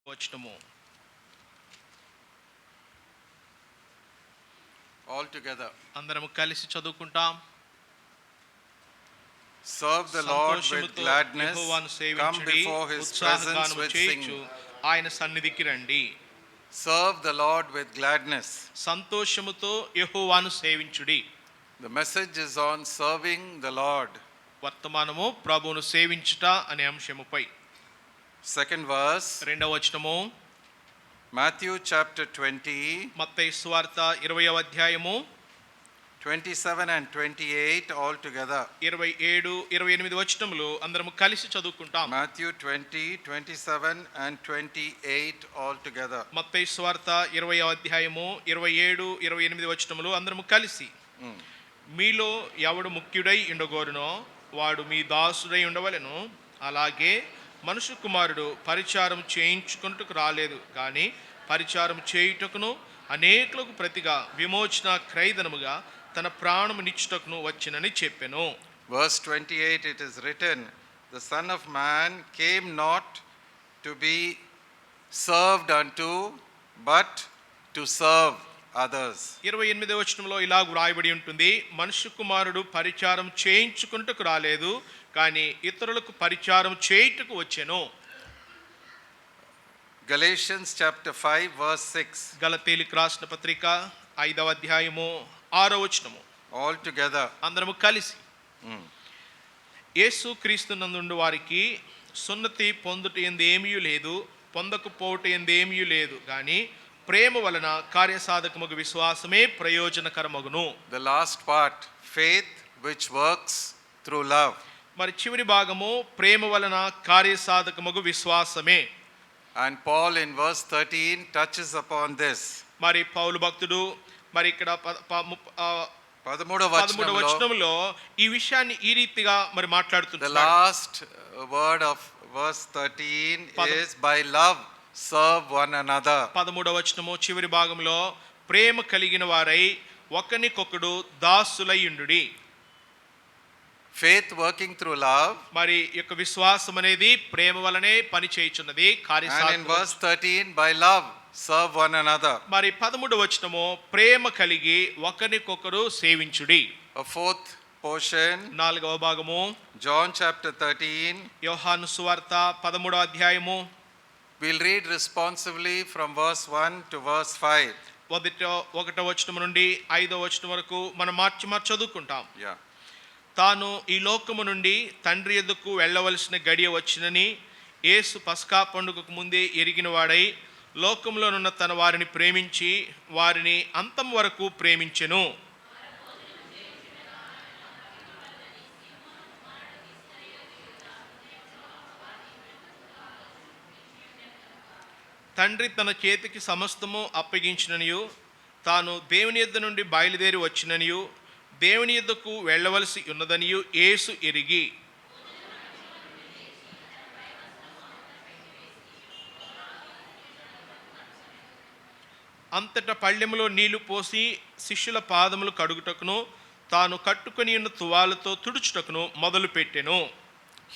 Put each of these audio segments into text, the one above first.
వచనము all together. అందరం కలిసి చదువుకుంటాం. Serve the Lord with gladness. Come before his presence with singing. ఆయన సన్నిధికి రండి. Serve the Lord with gladness. సంతోషముతో యెహోవాను సేవించుడి. The message is on serving the Lord. వర్తమానము ప్రభువును సేవించుట అనే అంశముపై. Second verse, రెండవ వచనము Matthew chapter 20, మత్తయి సువార్త 20వ అధ్యాయము 27 and 28 all together. 27 28 వచనములు అందరం కలిసి చదువుకుంటాం. Matthew 20, 27 and 28 all together. మత్తయి సువార్త 20వ అధ్యాయము 27 28 వచనములు అందరం కలిసి. మీలో ఎవడు ముఖ్యుడై ఉండగోరునో వాడు మీ దాసుడై ఉండవలెను. అలాగే మనుష్య కుమారుడు పరిచారం చేయించుకొనుటకు రాలేదు, కానీ పరిచారం చేయుటకును అనేకులకు ప్రతిగా విమోచన క్రయధనముగా తన ప్రాణము నిచ్చుటకును వచ్చినని చెప్పెను. Verse 28, it is written, the Son of Man came not to be served unto, but to serve others. 28వ వచనంలో ఇలా వ్రాయబడి ఉంటుంది, మనుష్య కుమారుడు పరిచారం చేయించుకొనుటకు రాలేదు, కానీ ఇతరులకు పరిచారం చేయుటకు వచ్చెను. Galatians chapter 5 verse 6. గలతీయులకు రాసిన పత్రిక 5వ అధ్యాయము 6వ వచనము all together. అందరము కలిసి. యేసు క్రీస్తునందుండు వారికి సున్నతి పొందుట యందు ఏమీ లేదు, పొందకపోవుట యందు ఏమీ లేదు, కానీ ప్రేమ వలన కార్యసాధకమగు విశ్వాసమే ప్రయోజనకరమగును. The last part, faith which works through love. మరి చివరి భాగము ప్రేమ వలన కార్యసాధకమగు విశ్వాసమే. And Paul in verse 13 touches upon this. మరి పౌలు భక్తుడు మరి ఇక్కడ 13వ వచనంలో ఈ విషయాన్ని ఈ రీతిగా మరి మాట్లాడుతున్నాడు. The last word of verse 13 is by love serve one another. 13వ వచనము చివరి భాగంలో ప్రేమ కలిగిన వారై ఒకనికొకడు దాసులయ్యుండుడి. Faith working through love. మరి యొక్క విశ్వాసం అనేది ప్రేమ వలనే పని చేయుచున్నది. And in verse 13 by love serve one another. మరి 13వ వచనము ప్రేమ కలిగి ఒకరికొకరు సేవించుడి. A fourth portion, 4వ భాగము John chapter 13. యోహాను సువార్త 13వ అధ్యాయము. We'll read responsively from verse 1 to verse 5. 1వ వచనం నుండి 5వ వచనం వరకు మనం మార్చి చదువుకుంటాం. Yeah. తాను ఈ లోకము నుండి తండ్రి యొద్దకు వెళ్ళవలసిన గడియ వచ్చినని యేసు పస్కా పండుగకు ముందే ఎరిగిన వాడై లోకంలోనున్న తన వారిని ప్రేమించి వారిని అంతం వరకు ప్రేమించెను. తండ్రి తన చేతికి సమస్తము అప్పగించిననియు తాను దేవుని యొద్ద నుండి బయలుదేరి వచ్చిననియు దేవుని యొద్దకు వెళ్ళవలసి ఉన్నదనియు యేసు ఎరిగి అంతటా పళ్ళెములో నీళ్లు పోసి శిష్యుల పాదములు కడుగుటకును తాను కట్టుకొని ఉన్న తువాలుతో తుడుచుటకును మొదలుపెట్టెను.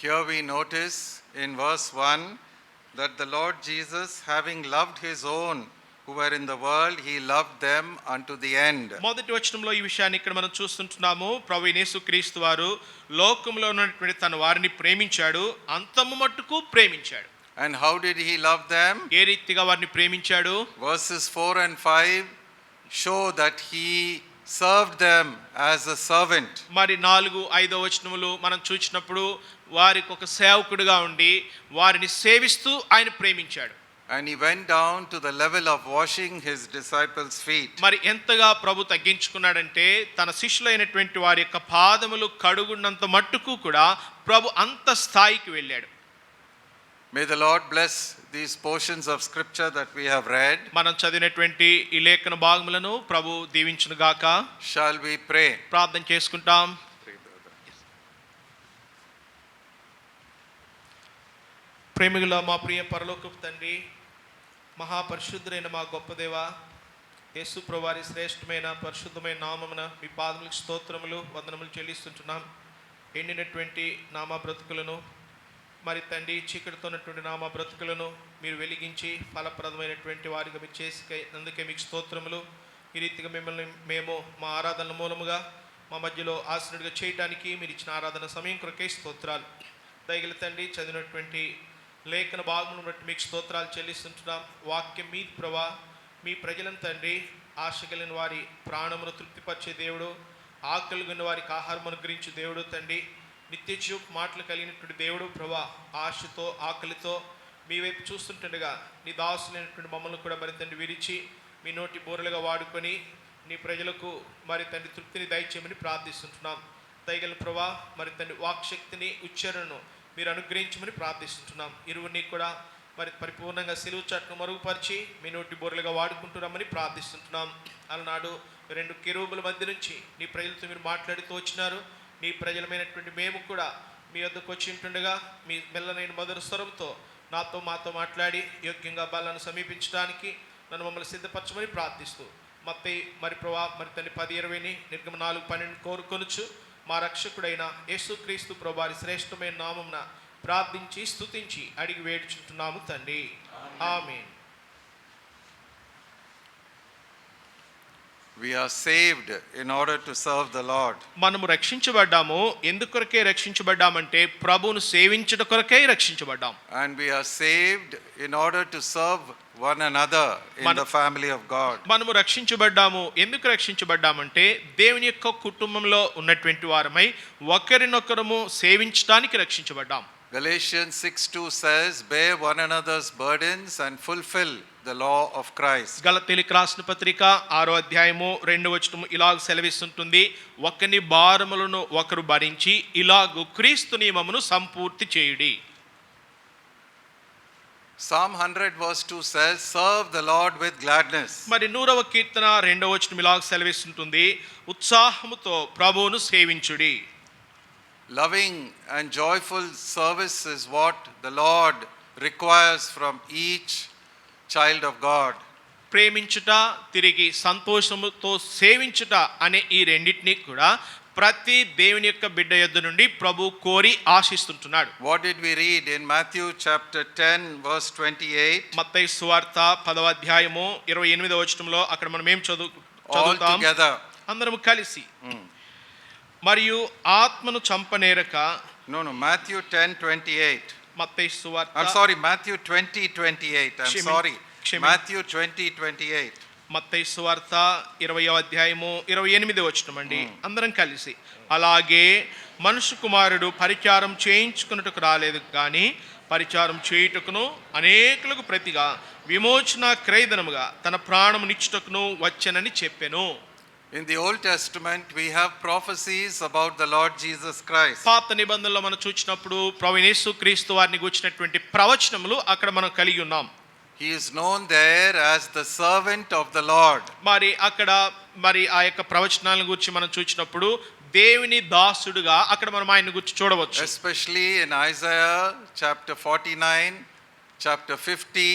Here we notice in verse 1 that the Lord Jesus, having loved his own who were in the world, he loved them unto the end. మొదటి వచనంలో ఈ విషయాన్ని ఇక్కడ మనం చూస్తుంటున్నాము. ప్రభువైన యేసుక్రీస్తు వారు లోకంలో ఉన్నటువంటి తన వారిని ప్రేమించాడు, అంతము మట్టుకు ప్రేమించాడు. And how did he love them? ఏ రీతిగా వారిని ప్రేమించాడు? Verses 4 and 5 show that he served them as a servant. మరి 4, 5 వచనములు మనం చూసినప్పుడు వారికి ఒక సేవకుడిగా ఉండి వారిని సేవిస్తూ ఆయన ప్రేమించాడు. And he went down to the level of washing his disciples' feet. మరి ఎంతగా ప్రభు తగ్గించుకున్నాడంటే తన శిష్యులైనటువంటి వారి యొక్క పాదములు కడుగున్నంత మట్టుకు కూడా ప్రభు అంత స్థాయికి వెళ్ళాడు. May the Lord bless these portions of scripture that we have read. మనం చదివినటువంటి ఈ లేఖన భాగములను ప్రభు దీవించును గాక. Shall we pray? ప్రార్థన చేసుకుంటాం. ప్రేమికుల మా ప్రియ పరలోకపు తండ్రి, మహాపరిశుద్ధుడైన మా గొప్ప దేవ, యేసు ప్రభువారి శ్రేష్టమైన పరిశుద్ధమైన నామమున మీ పాదములకు స్తోత్రములు వందనములు చెల్లిస్తుంటున్నాం. ఎండినటువంటి నామా బ్రతుకులను మరి తండ్రి చీకటితో ఉన్నటువంటి నా మా బ్రతుకులను మీరు వెలిగించి ఫలప్రదమైనటువంటి వారిగా మీరు చేసి అందుకే మీకు స్తోత్రములు. ఈ రీతిగా మిమ్మల్ని మేము మా ఆరాధన మూలముగా మా మధ్యలో ఆసనుడిగా చేయడానికి మీరు ఇచ్చిన ఆరాధన సమయం కొరకే స్తోత్రాలు. దయగల తండ్రి చదివినటువంటి లేఖన భాగమును బట్టి మీకు స్తోత్రాలు చెల్లిస్తుంటున్నాం. వాక్యం మీ ప్రభా మీ ప్రజలను తండ్రి ఆశ కలిగిన వారి ప్రాణమును తృప్తిపరిచే దేవుడు, ఆకలి ఉన్న వారికి ఆహారం అనుగ్రహించే దేవుడు తండ్రి, నిత్యజీవ మాటలు కలిగినటువంటి దేవుడు ప్రభా, ఆశతో ఆకలితో మీ వైపు చూస్తుంటుండగా నీ దాసులైనటువంటి మమ్మల్ని కూడా మరి తండ్రి విరిచి మీ నోటి బోరలుగా వాడుకొని నీ ప్రజలకు మరి తండ్రి తృప్తిని దయచేయమని ప్రార్థిస్తుంటున్నాం. దయగల ప్రభా మరి తండ్రి వాక్శక్తిని ఉచ్చారణను మీరు అనుగ్రహించమని ప్రార్థిస్తుంటున్నాం. ఇరువురిని కూడా మరి పరిపూర్ణంగా సిలువ చాటును మరుగుపరిచి మీ నోటి బోరలుగా వాడుకుంటున్నామని ప్రార్థిస్తుంటున్నాం. అలనాడు 2 కెరూబుల మధ్య నుంచి నీ ప్రజలతో మీరు మాట్లాడుతూ వచ్చినారు. నీ ప్రజలమైనటువంటి మేము కూడా మీ వద్దకు వచ్చి ఉంటుండగా మీ మెల్లనైన మధుర స్వరంతో మాతో మాట్లాడి యోగ్యంగా బలను సమీపించడానికి నన్ను మమ్మల్ని సిద్ధపరచమని ప్రార్థిస్తూ మత్తయి మరి ప్రభా మరి తండ్రి 10:20 నిర్గమ 4:12 కోరుకొనుచు మా రక్షకుడైన యేసుక్రీస్తు ప్రభువారి శ్రేష్టమైన నామమున ప్రార్థించి స్తుతించి అడిగి వేడుచుంటున్నాము తండ్రి, ఆమేన్. We are saved in order to serve the Lord. మనము రక్షించబడ్డాము. ఎందుకొరకే రక్షించబడ్డామంటే ప్రభువును సేవించుట కొరకే రక్షించబడ్డాం. And we are saved in order to serve one another in the family of God. మనము రక్షించబడ్డాము. ఎందుకు రక్షించబడ్డామంటే దేవుని యొక్క కుటుంబంలో ఉన్నటువంటి వారమై ఒకరినొకరము సేవించడానికి రక్షించబడ్డాం. Galatians 6:2 says, bear one another's burdens and fulfill the law of Christ. గలతీయులకు రాసిన పత్రిక 6వ అధ్యాయము 2వ వచనము ఇలాగ సెలవిస్తుంటుంది, ఒకని భారములను ఒకరు భరించి ఇలాగు క్రీస్తు నియమమును సంపూర్తి చేయుడి. Psalm 100 verse 2 says, serve the Lord with gladness. మరి 100వ కీర్తన 2వ వచనం ఇలాగ సెలవిస్తుంటుంది, ఉత్సాహముతో ప్రభువును సేవించుడి. Loving and joyful service is what the Lord requires from each child of God. ప్రేమించుట తిరిగి సంతోషముతో సేవించుట అనే ఈ రెండింటినీ కూడా ప్రతి దేవుని యొక్క బిడ్డ యొద్ద నుండి ప్రభు కోరి ఆశిస్తుంటున్నాడు. What did we read in Matthew chapter 10 verse 28? మత్తయి సువార్త 10వ అధ్యాయము 28వ వచనంలో అక్కడ మనం ఏం All చదువుతాం? together. అందరం కలిసి. మరియు ఆత్మను చంపనేరక. Matthew 10:28. మత్తయి సువార్త I'm sorry, Matthew 20:28. I'm sorry. Matthew 20:28. మత్తయి సువార్త 20వ అధ్యాయము 28వ వచనం అండి. అందరం కలిసి. అలాగే మనుష్య కుమారుడు పరిచారం చేయించుకున్నట్టుకు రాలేదు కానీ పరిచారం చేయుటకును అనేకులకు ప్రతిగా విమోచన క్రయధనముగా తన ప్రాణము నిచ్చుటకును వచ్చెనని చెప్పెను. In the Old Testament we have prophecies about the Lord Jesus Christ. పాత నిబంధనలో మనం చూచినప్పుడు ప్రభువైన యేసుక్రీస్తు వారిని గురించినటువంటి ప్రవచనములు అక్కడ మనం కలిగి ఉన్నాం. He is known there as the servant of the Lord. మరి అక్కడ మరి ఆ యొక్క ప్రవచనాలను గురించి మనం చూచినప్పుడు దేవుని దాసుడుగా అక్కడ మనం ఆయన గురించి చూడవచ్చు. Especially in Isaiah chapter 49, chapter 50,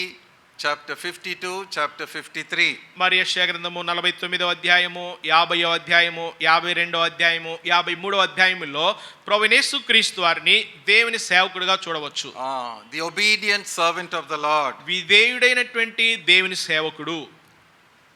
chapter 52, chapter 53. మరి యెషయా గ్రంథము 49వ అధ్యాయము 50వ అధ్యాయము 52వ అధ్యాయము 53వ అధ్యాయములో ప్రభువైన యేసుక్రీస్తు వారిని దేవుని సేవకుడిగా చూడవచ్చు. The obedient servant of the Lord. విధేయుడైనటువంటి దేవుని సేవకుడు.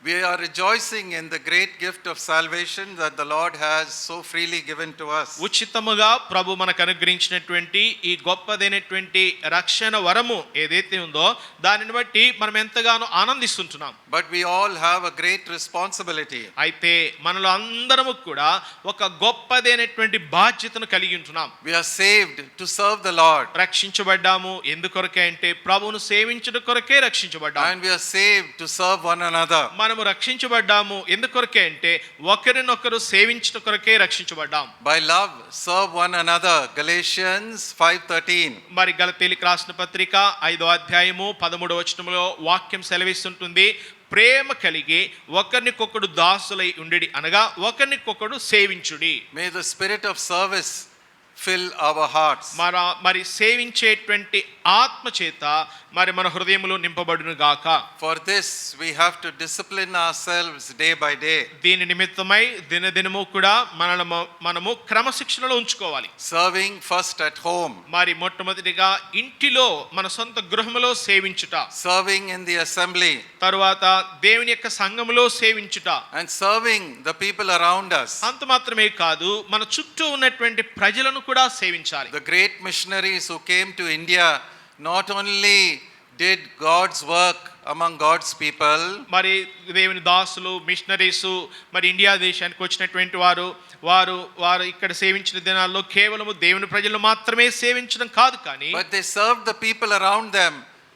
We are rejoicing in the great gift of salvation that the Lord has so freely given to us. ఉచితముగా ప్రభు మనకు అనుగ్రహించినటువంటి ఈ గొప్పదైనటువంటి రక్షణ వరము ఏదైతే ఉందో దానిని బట్టి మనం ఎంతగానో ఆనందిస్తుంటున్నాం. But we all have a great responsibility. అయితే మనలో అందరము కూడా ఒక గొప్పదైనటువంటి బాధ్యతను కలిగి ఉంటున్నాం. We are saved to serve the Lord. రక్షించబడ్డాము ఎందుకొరకే అంటే ప్రభువును సేవించుట కొరకే రక్షించబడ్డాము. And we are saved to serve one another. మనము రక్షించబడ్డాము ఎందుకొరకే అంటే ఒకరినొకరు సేవించుట కొరకే రక్షించబడ్డాం. By love serve one another. Galatians 5:13. మరి గలతీయులకు రాసిన పత్రిక 5వ అధ్యాయము 13వ వచనములో వాక్యం సెలవిస్తుంటుంది, ప్రేమ కలిగి ఒకరినికొకడు దాసులై ఉండుడి అనగా ఒకరినికొకడు సేవించుడి. May the spirit of service fill our hearts. మరి సేవించేటువంటి ఆత్మ చేత మరి మన హృదయములు నింపబడును గాక. For this we have to discipline ourselves day by day. దీని నిమిత్తమై దినదినము కూడా మనము క్రమశిక్షణలో ఉంచుకోవాలి. Serving first at home. మరి మొట్టమొదటిగా ఇంటిలో మన సొంత గృహములో సేవించుట. Serving in the assembly. తరువాత దేవుని యొక్క సంఘములో సేవించుట. And serving the people around us. అంత మాత్రమే కాదు, మన చుట్టూ ఉన్నటువంటి ప్రజలను కూడా సేవించాలి. The great missionaries who came to India not only did God's work among God's people, మరి దేవుని దాసులు మిషనరీస్ మరి ఇండియా దేశానికి వచ్చినటువంటి వారు ఇక్కడ సేవించిన దినాల్లో కేవలము దేవుని ప్రజలను మాత్రమే సేవించడం కాదు, కానీ but they served the people around them.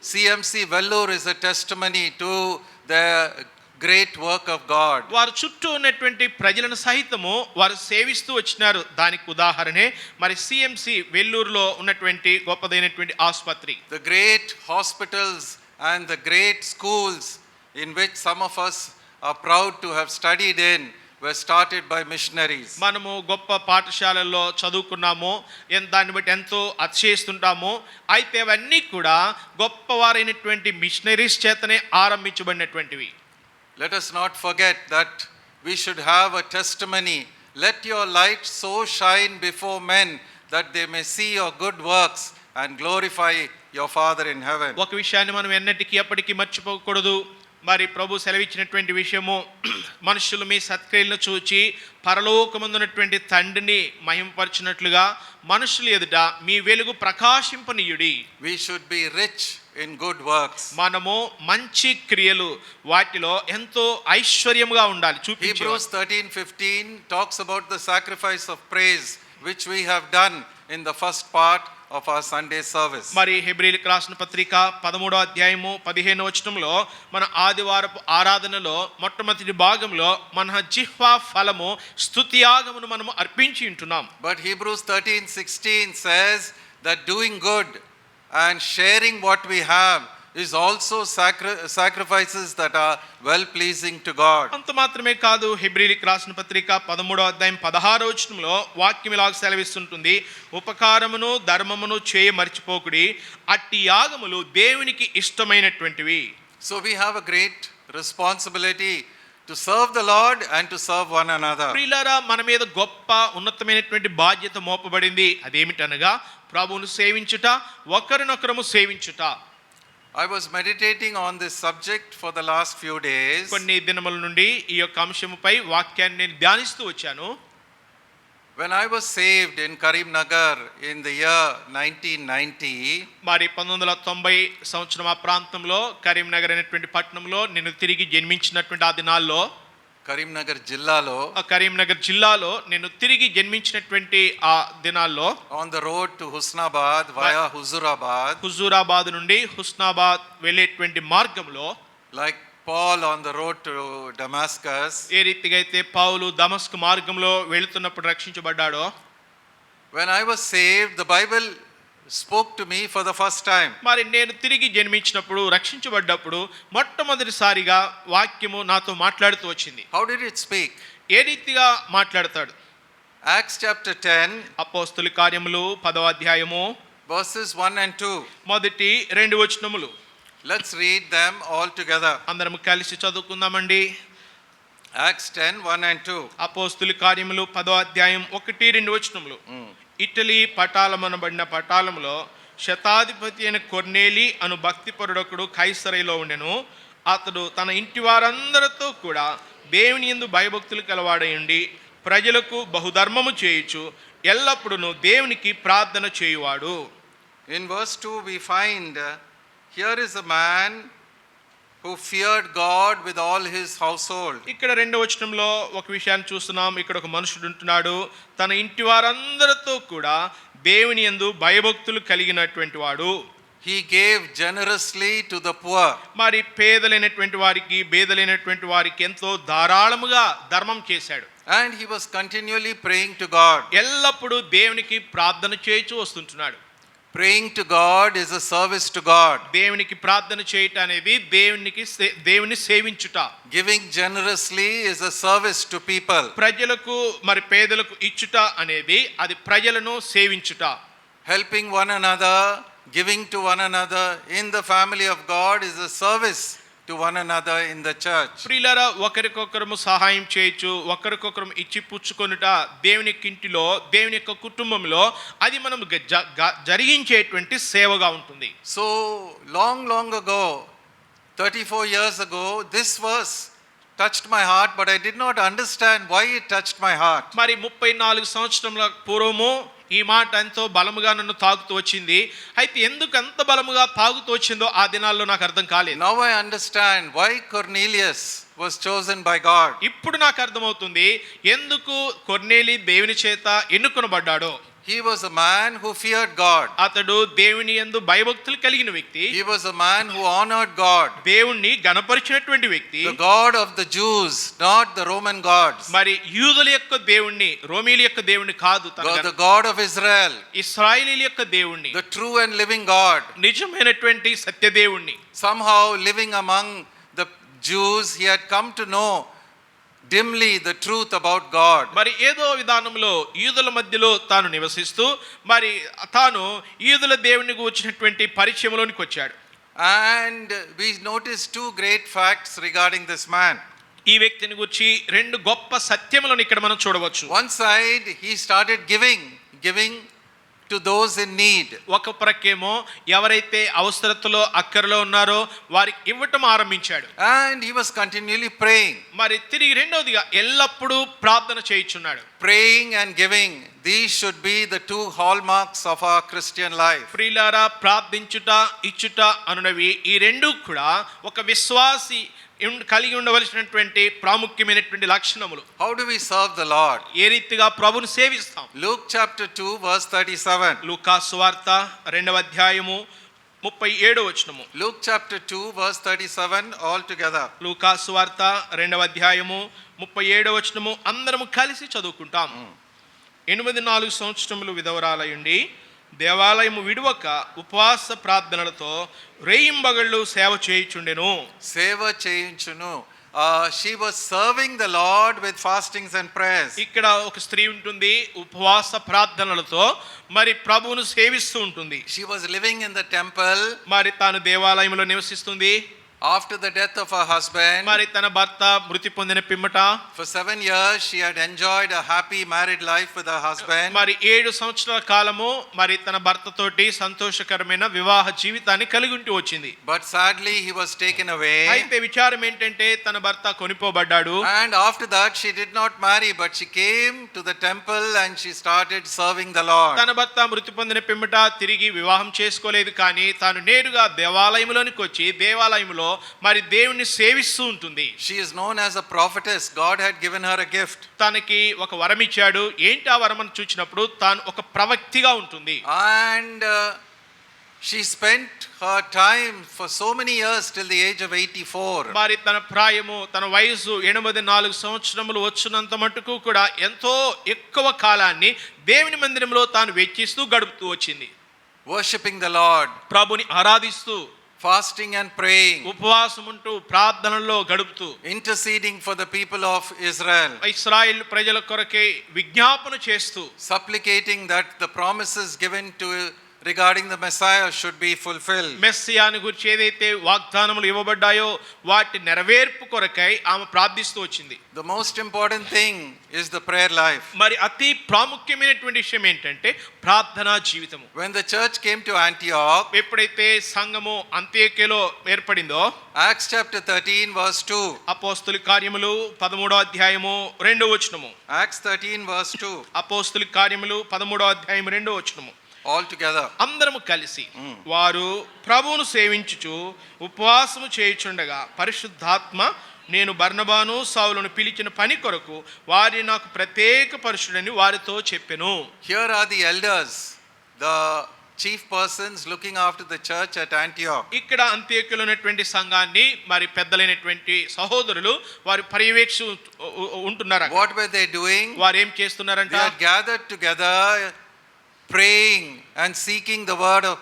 CMC Vellore is a testimony to the great work of God. వారు చుట్టూ ఉన్నటువంటి ప్రజలను సహితము వారు సేవిస్తూ వచ్చినారు. దానికి ఉదాహరణే మరి సిఎంసి వెల్లూరులో ఉన్నటువంటి గొప్పదైనటువంటి ఆసుపత్రి. The great hospitals and the great schools in which some of us are proud to have studied in were started by missionaries. మనము గొప్ప పాఠశాలల్లో చదువుకున్నాము, దాన్ని బట్టి ఎంతో అతిశయిస్తుంటాము. అయితే అవన్నీ కూడా గొప్పవారైనటువంటి మిషనరీస్ చేతనే ఆరంభించబడినటువంటివి. Let us not forget that we should have a testimony. Let your light so shine before men that they may see your good works and glorify your Father in heaven. ఒక విషయాన్ని మనం ఎన్నటికీ ఎప్పటికీ మర్చిపోకూడదు. మరి ప్రభు సెలవిచ్చినటువంటి విషయము, మనుషులు మీ సత్క్రియలను చూచి పరలోకమందున్నటువంటి తండ్రిని మహిమపరచినట్లుగా మనుషులు ఎదుట మీ వెలుగు ప్రకాశింపనీయుడి. We should be rich in good works. మనము మంచి క్రియలు వాటిలో ఎంతో ఐశ్వర్యముగా ఉండాలి. Hebrews 13:15 talks about the sacrifice of praise which we have done in the first part of our Sunday service. మరి హెబ్రీయులకు రాసిన పత్రిక 13వ అధ్యాయము 15వ వచనంలో మన ఆదివారపు ఆరాధనలో మొట్టమొదటి భాగంలో మన జిహ్వా ఫలము స్తుతియాగమును మనము అర్పించి ఉంటున్నాం. But Hebrews 13:16 says that doing good and sharing what we have is also sacrifices that are well pleasing to God. అంత మాత్రమే కాదు, హెబ్రీయులకు రాసిన పత్రిక 13వ అధ్యాయం 16వ వచనంలో వాక్యం ఇలా సెలవిస్తుంటుంది, ఉపకారమును ధర్మమును చేయ మర్చిపోకుడి, అట్టి యాగములు దేవునికి ఇష్టమైనటువంటివి. So we have a great responsibility to serve the Lord and to serve one another. ప్రియులారా, మన మీద గొప్ప ఉన్నతమైనటువంటి బాధ్యత మోపబడింది. అదేమిటనగా ప్రభువును సేవించుట, ఒకరినొకరము సేవించుట. I was meditating on this subject for the last few days. కొన్ని దినముల నుండి ఈ యొక్క అంశముపై వాక్యాన్ని నేను ధ్యానిస్తూ వచ్చాను. When I was saved in Karimnagar in the year 1990, మరి 1990 సంవత్సరం ఆ ప్రాంతంలో కరీంనగర్ అనేటువంటి పట్టణంలో నేను తిరిగి జన్మించినటువంటి ఆ దినాల్లో, కరీంనగర్ జిల్లాలో, ఆ కరీంనగర్ జిల్లాలో నేను తిరిగి జన్మించినటువంటి ఆ దినాల్లో on the road to Husnabad via Huzurabad నుండి హుస్నాబాద్ వెళ్ళేటువంటి మార్గంలో, like Paul on the road to Damascus, ఏ రీతిగా అయితే పౌలు దమస్కు మార్గంలో వెళుతున్నప్పుడు రక్షించబడ్డాడో, when I was saved, the Bible spoke to me for the first time. మరి నేను తిరిగి జన్మించినప్పుడు, రక్షించబడ్డప్పుడు మొట్టమొదటిసారిగా వాక్యము నాతో మాట్లాడుతూ వచ్చింది. How did it speak? ఏ రీతిగా మాట్లాడతాడు? Acts chapter 10 అపోస్తలుల కార్యములు 10వ అధ్యాయము verses 1 and 2. మొదటి 2 వచనములు. Let's read them all together. అందరం కలిసి చదువుకుందామండి. Acts 10 1 and 2. అపోస్తలుల కార్యములు 10వ అధ్యాయం 1-2 వచనములు. ఇటలీ పటాలమనబడిన పటాలములో శతాధిపతి అయిన కొర్నేలి అను భక్తిపరుడొకడు కైసరయలో ఉండెను. అతడు తన ఇంటి వారందరితో కూడా దేవుని యందు భయభక్తులు కలవాడై ఉండి ప్రజలకు బహుధర్మము చేయుచు ఎల్లప్పుడూ దేవునికి ప్రార్థన చేయువాడు. In verse 2 we find here is a man who feared God with all his household. ఇక్కడ 2వ వచనంలో ఒక విషయాన్ని చూస్తున్నాం. ఇక్కడ ఒక మనుషుడు ఉంటున్నాడు, తన ఇంటి వారందరితో కూడా దేవుని యందు భయభక్తులు కలిగినటువంటి వాడు. He gave generously to the poor. మరి పేదలైనటువంటి వారికి, బేదలైనటువంటి వారికి ఎంతో ధారాళముగా ధర్మం చేశాడు. And he was continually praying to God. ఎల్లప్పుడూ దేవునికి ప్రార్థన చేయుచూ వస్తుంటున్నాడు. Praying to God is a service to God. దేవునికి ప్రార్థన చేయటం అనేది దేవుని సేవించుట. Giving generously is a service to people. ప్రజలకు మరి పేదలకు ఇచ్చుట అనేది అది ప్రజలను సేవించుట. Helping one another, giving to one another in the family of God is a service to one another in the church. ప్రియులారా, ఒకరికొకరు సహాయం చేయొచ్చు, ఒకరికొకరు ఇచ్చి పుచ్చుకొనుట దేవుని ఇంటిలో, దేవుని యొక్క కుటుంబంలో అది మనం జరిగించేటువంటి సేవగా ఉంటుంది. So long ago, 34 years ago, this verse touched my heart, but I did not understand why it touched my heart. మరి 34 సంవత్సరముల పూర్వము ఈ మాట ఎంతో బలముగా నన్ను తాగుతూ వచ్చింది. అయితే ఎందుకు అంత బలముగా తాగుతూ వచ్చిందో ఆ దినాల్లో నాకు అర్థం కాలేదు. Now I understand why Cornelius was chosen by God. ఇప్పుడు నాకు అర్థమవుతుంది ఎందుకు కొర్నేలి దేవుని చేత ఎన్నుకొనబడ్డాడో. He was a man who feared God. అతడు దేవుని యందు భయభక్తులు కలిగిన వ్యక్తి. He was a man who honored God. దేవుణ్ణి గణపరిచినటువంటి వ్యక్తి. The God of the Jews, not the Roman gods. మరి యూదుల యొక్క దేవుణ్ణి, రోమీల యొక్క దేవుణ్ణి కాదు, The God of Israel. ఇశ్రాయేలీయుల యొక్క దేవుణ్ణి, The true and living God. నిజమైనటువంటి సత్య దేవుణ్ణి. Somehow living among the Jews, he had come to know dimly the truth about God. మరి ఏదో విధానంలో యూదుల మధ్యలో తాను నివసిస్తూ మరి తాను యూదుల దేవుని గురించినటువంటి పరిచయంలోనికి వచ్చాడు. And we notice two great facts regarding this man. ఈ వ్యక్తిని గురించి రెండు గొప్ప సత్యములను ఇక్కడ మనం చూడవచ్చు. One side, he started giving to those in need. ఒక ప్రక్కేమో ఎవరైతే అవసరతలో అక్కరలో ఉన్నారో వారికి ఇవ్వటం ఆరంభించాడు. And he was continually praying. మరి తిరిగి రెండవదిగా ఎల్లప్పుడూ ప్రార్థన చేయుచున్నాడు. Praying and giving, these should be the two hallmarks of our Christian life. ప్రియులారా, ప్రార్థించుట ఇచ్చుట అనునవి ఈ రెండు కూడా ఒక విశ్వాసి కలిగి ఉండవలసినటువంటి ప్రాముఖ్యమైనటువంటి లక్షణములు. How do we serve the Lord? ఏ రీతిగా ప్రభువును సేవిస్తాం? Luke chapter 2 verse 37. లూకా సువార్త 2వ అధ్యాయము 37వ వచనము. Luke chapter 2 verse 37 all together. లూకా సువార్త 2వ అధ్యాయము 37వ వచనము అందరము కలిసి చదువుకుంటాం. 84 సంవత్సరములు విధవరాలయుండి దేవాలయము విడువక ఉపవాస ప్రార్థనలతో రేయింబగళ్ళు సేవ చేయుచుండెను. She was serving the Lord with fastings and prayers. ఇక్కడ ఒక స్త్రీ ఉంటుంది, ఉపవాస ప్రార్థనలతో మరి ప్రభువును సేవిస్తూ ఉంటుంది. She was living in the temple. మరి తాను దేవాలయంలో నివసిస్తుంది. After the death of her husband, మరి తన భర్త మృతి పొందిన పిమ్మట for 7 years she had enjoyed a happy married life with her husband. మరి 7 సంవత్సరాల కాలము మరి తన భర్తతోటి సంతోషకరమైన వివాహ జీవితాన్ని కలిగి ఉంటూ వచ్చింది. But sadly he was taken away. అయితే విచారం ఏంటంటే తన భర్త కొనిపోబడ్డాడు. And after that she did not marry, but she came to the temple and she started serving the Lord. తన భర్త మృతి పొందిన పిమ్మట తిరిగి వివాహం చేసుకోలేదు, కానీ తాను నేరుగా దేవాలయంలోనికి వచ్చి దేవాలయంలో మరి దేవుని సేవిస్తూ ఉంటుంది. She is known as a prophetess. God had given her a gift. తనకి ఒక వరం ఇచ్చాడు. ఏంటి ఆ వరం అని చూచినప్పుడు తాను ఒక ప్రవక్తిగా ఉంటుంది. And she spent her time for so many years till the age of 84. మరి తన ప్రాయము, తన వయసు 84 సంవత్సరములు వచ్చినంత మట్టుకు కూడా ఎంతో ఎక్కువ కాలాన్ని దేవుని మందిరంలో తాను వెచ్చిస్తూ గడుపుతూ వచ్చింది. Worshipping the Lord. ప్రభుని ఆరాధిస్తూ, fasting and praying, ఉపవాసం ఉంటూ ప్రార్థనల్లో గడుపుతూ, interceding for the people of Israel, ఇశ్రాయేలు ప్రజల కొరకై విజ్ఞాపన చేస్తూ, supplicating that the promises given to regarding the Messiah should be fulfilled. మెస్సియాను గురించి ఏదైతే వాగ్దానములు ఇవ్వబడ్డాయో వాటి నెరవేర్పు కొరకై ఆమె ప్రార్థిస్తూ వచ్చింది. The most important thing is the prayer life. మరి అతి ప్రాముఖ్యమైనటువంటి విషయం ఏంటంటే ప్రార్థనా జీవితము. When the church came to Antioch, ఎప్పుడైతే సంఘము అంత్యోక్యలో ఏర్పడిందో, Acts chapter 13 verse 2, అపోస్తలుల కార్యములు 13వ అధ్యాయము 2వ వచనము. Acts 13 verse 2, అపోస్తలుల కార్యములు 13వ అధ్యాయం 2వ వచనము. all together. అందరము కలిసి వారు ప్రభువును సేవించుచు ఉపవాసము చేయుచుండగా పరిశుద్ధాత్మ నేను బర్నబాను సౌలును పిలిచిన పని కొరకు వారి నాకు ప్రత్యేక పరుషుడని వారితో చెప్పెను. Here are the elders, the chief persons looking after the church at Antioch. ఇక్కడ అంత్యోక్యలో ఉన్నటువంటి సంఘాన్ని మరి పెద్దలైనటువంటి సహోదరులు వారి పర్యవేక్ష ఉంటున్నారు. What were they doing? వారు ఏం చేస్తున్నారంట? They had gathered together praying and seeking the word of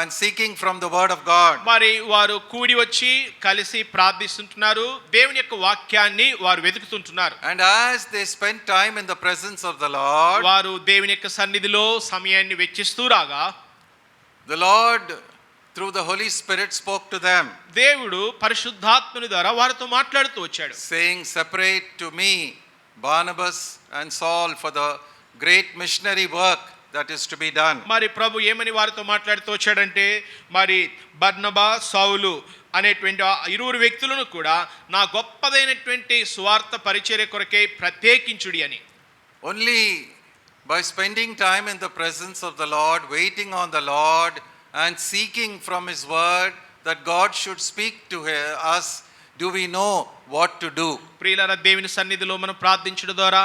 and seeking from the word of God. మరి వారు కూడి వచ్చి కలిసి ప్రార్థిస్తుంటున్నారు, దేవుని యొక్క వాక్యాన్ని వారు వెతుకుతుంటున్నారు. And as they spent time in the presence of the Lord, వారు దేవుని యొక్క సన్నిధిలో సమయాన్ని వెచ్చిస్తూ రాగా the Lord through the Holy Spirit spoke to them, దేవుడు పరిశుద్ధాత్మని ద్వారా వారితో మాట్లాడుతూ వచ్చాడు, saying, separate to me Barnabas and Saul for the great missionary work that is to be done. మరి ప్రభు ఏమని వారితో మాట్లాడుతూ వచ్చాడంటే, మరి బర్నబా సౌలు అనేటువంటి ఆ ఇరువురు వ్యక్తులను కూడా నా గొప్పదైనటువంటి సువార్త పరిచర్య కొరకే ప్రత్యేకించుడి అని. Only by spending time in the presence of the Lord, waiting on the Lord and seeking from his word that God should speak to us, do we know what to do. ప్రియులారా, దేవుని సన్నిధిలో మనం ప్రార్థించడం ద్వారా,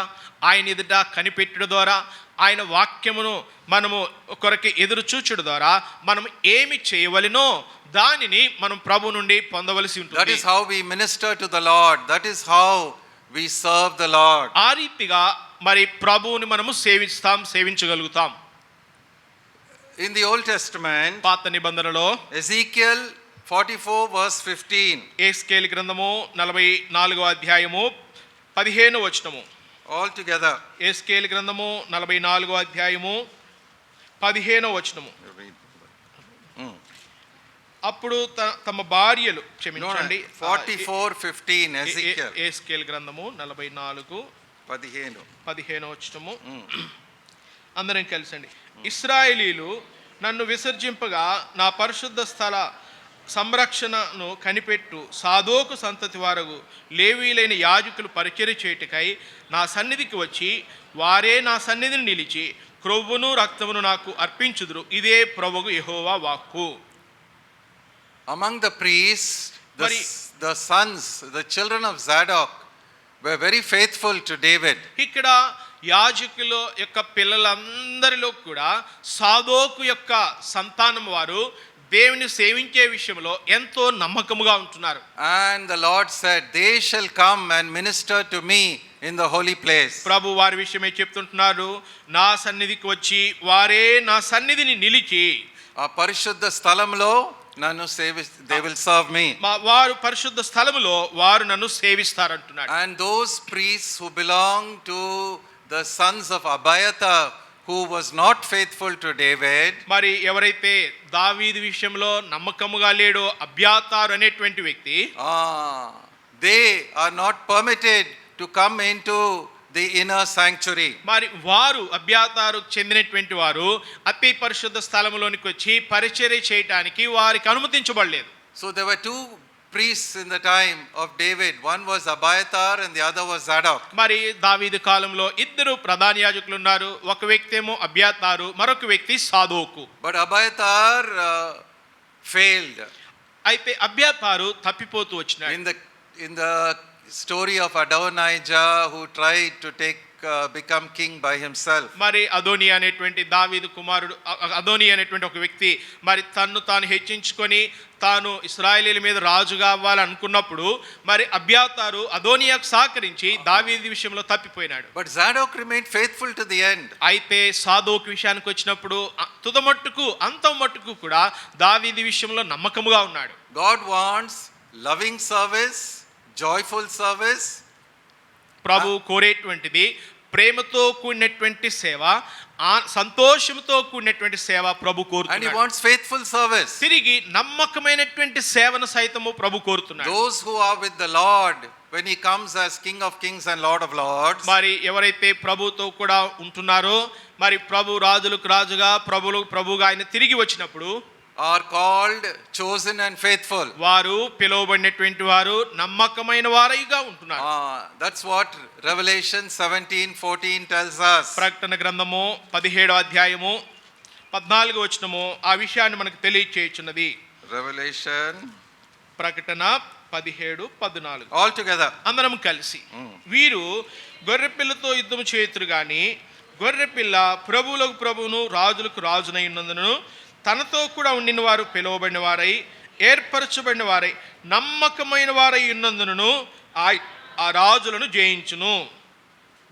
ఆయన ఎదుట కనిపెట్టడం ద్వారా, ఆయన వాక్యమును మనము కొరకే ఎదురు చూచడం ద్వారా మనం ఏమి చేయవలెనో దానిని మనం ప్రభు నుండి పొందవలసి ఉంటుంది. That is how we minister to the Lord. That is how we serve the Lord. ఆ రీతిగా మరి ప్రభువుని మనము సేవించగలుగుతాం. In the Old Testament, పాత నిబంధనలో Ezekiel 44 verse 15. ఎహెజ్కేలు గ్రంథము 44వ అధ్యాయము 15వ వచనము. All together. ఎహెజ్కేలు గ్రంథము 44వ అధ్యాయము 15వ వచనము. అప్పుడు తమ భార్యలు, క్షమించండి, 44:15 Ezekiel. ఎహెజ్కేలు గ్రంథము 44:15 వచనము. అందరం కలిసండి. ఇశ్రాయేలీలు నన్ను విసర్జింపగా నా పరిశుద్ధ స్థల సంరక్షణను కనిపెట్టు సాదోకు సంతతి వారగు లేవీలైన యాజకులు పరిచర్య చేయుటకై నా సన్నిధికి వచ్చి వారే నా సన్నిధిని నిలిచి క్రొవ్వును రక్తమును నాకు అర్పించుదురు. ఇదే ప్రభువు యెహోవా వాక్కు. Among the priests, the sons, the children of Zadok were very faithful to David. ఇక్కడ యాజకుల యొక్క పిల్లలందరిలో కూడా సాదోకు యొక్క సంతానం వారు దేవుని సేవించే విషయంలో ఎంతో నమ్మకముగా ఉంటున్నారు. And the Lord said, they shall come and minister to me in the holy place. ప్రభు వారి విషయమే చెప్తుంటున్నారు, నా సన్నిధికి వచ్చి వారే నా సన్నిధిని నిలిచి ఆ పరిశుద్ధ స్థలంలో నన్ను they will serve me. వారు పరిశుద్ధ స్థలములో వారు నన్ను సేవిస్తారంటున్నాడు. And those priests who belong to the sons of Abiathar, who was not faithful to David, మరి ఎవరైతే దావీదు విషయంలో నమ్మకముగా లేడో అబ్యాతారు అనేటువంటి వ్యక్తి, they are not permitted to come into the inner sanctuary. మరి వారు అబ్యాతారు చెందినటువంటి వారు అతి పరిశుద్ధ స్థలములోనికి వచ్చి పరిచర్య చేయడానికి వారికి అనుమతించబడలేదు. So there were two priests in the time of David. One was Abiathar and the other was Zadok. మరి దావీదు కాలంలో ఇద్దరు ప్రధాన యాజకులు ఉన్నారు. ఒక వ్యక్తి ఏమో అబ్యాతారు, మరొక వ్యక్తి సాదోకు. But Abiathar failed. అయితే అబ్యాతారు తప్పిపోతూ వచ్చినాడు. In the story of Adonijah, who tried to become king by himself. మరి అదోని అనేటువంటి దావీదు కుమారుడు, అదోని అనేటువంటి ఒక వ్యక్తి మరి తన్ను తాను హెచ్చించుకొని తాను ఇశ్రాయేలీల మీద రాజుగా అవ్వాలనుకున్నప్పుడు మరి అబ్యాతారు అదోనియాకు సహకరించి దావీదు విషయంలో తప్పిపోయినాడు. But Zadok remained faithful to the end. అయితే సాదోకు విషయానికి వచ్చినప్పుడు తుదమట్టుకు అంతం మట్టుకు కూడా దావీదు విషయంలో నమ్మకముగా ఉన్నాడు. God wants loving service, joyful service. ప్రభు కోరేటువంటిది ప్రేమతో కూడినటువంటి సేవ, సంతోషంతో కూడినటువంటి సేవ ప్రభు కోరుతున్నాడు. And he wants faithful service. తిరిగి నమ్మకమైనటువంటి సేవను సైతము ప్రభు కోరుతున్నాడు. Those who are with the Lord when he comes as King of Kings and Lord of Lords. మరి ఎవరైతే ప్రభుతో కూడా ఉంటున్నారో, మరి ప్రభు రాజులకు రాజుగా ప్రభుగా ఆయన తిరిగి వచ్చినప్పుడు are called, chosen and faithful. వారు పిలువబడినటువంటి వారు నమ్మకమైన వారైగా ఉంటున్నారు. That's what Revelation 17:14 tells us. ప్రకటన గ్రంథము 17వ అధ్యాయము 14వ వచనము ఆ విషయాన్ని మనకు తెలియచేయుచున్నది. Revelation ప్రకటన 17:14. all together. అందరం కలిసి వీరు గొర్రెపిల్లతో యుద్ధము చేయుదురు గాని గొర్రెపిల్ల ప్రభువులకు ప్రభువును రాజులకు రాజునై ఉన్నందును తనతో కూడా ఉండిన వారు పిలువబడిన వారై ఏర్పరచబడిన వారై నమ్మకమైన వారై ఉన్నందును ఆ రాజులను జయించును.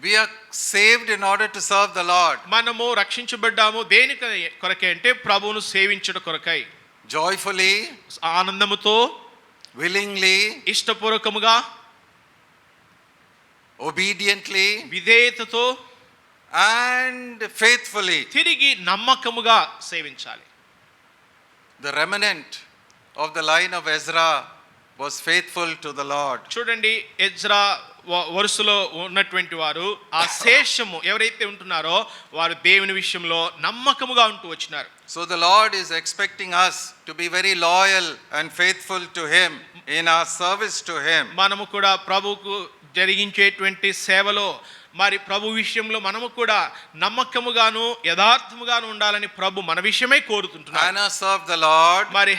We are saved in order to serve the Lord. మనము రక్షించబడ్డాము దేని కొరకే అంటే ప్రభువును సేవించుట కొరకై. Joyfully, ఆనందముతో, willingly, ఇష్టపూర్వకముగా, obediently, విధేయతతో and faithfully. తిరిగి నమ్మకముగా సేవించాలి. The remnant of the line of Ezra was faithful to the Lord. చూడండి, ఎజ్రా వరుసలో ఉన్నటువంటి వారు, ఆ శేషము ఎవరైతే ఉంటున్నారో వారు దేవుని విషయంలో నమ్మకముగా ఉంటూ వచ్చినారు. So the Lord is expecting us to be very loyal and faithful to him in our service to him. మనము కూడా ప్రభువుకు జరిగించేటువంటి సేవలో మరి ప్రభు విషయంలో మనము కూడా నమ్మకముగాను యథార్థముగాను ఉండాలని ప్రభు మన విషయమే కోరుతుంటున్నారు. Anna served the Lord. మరి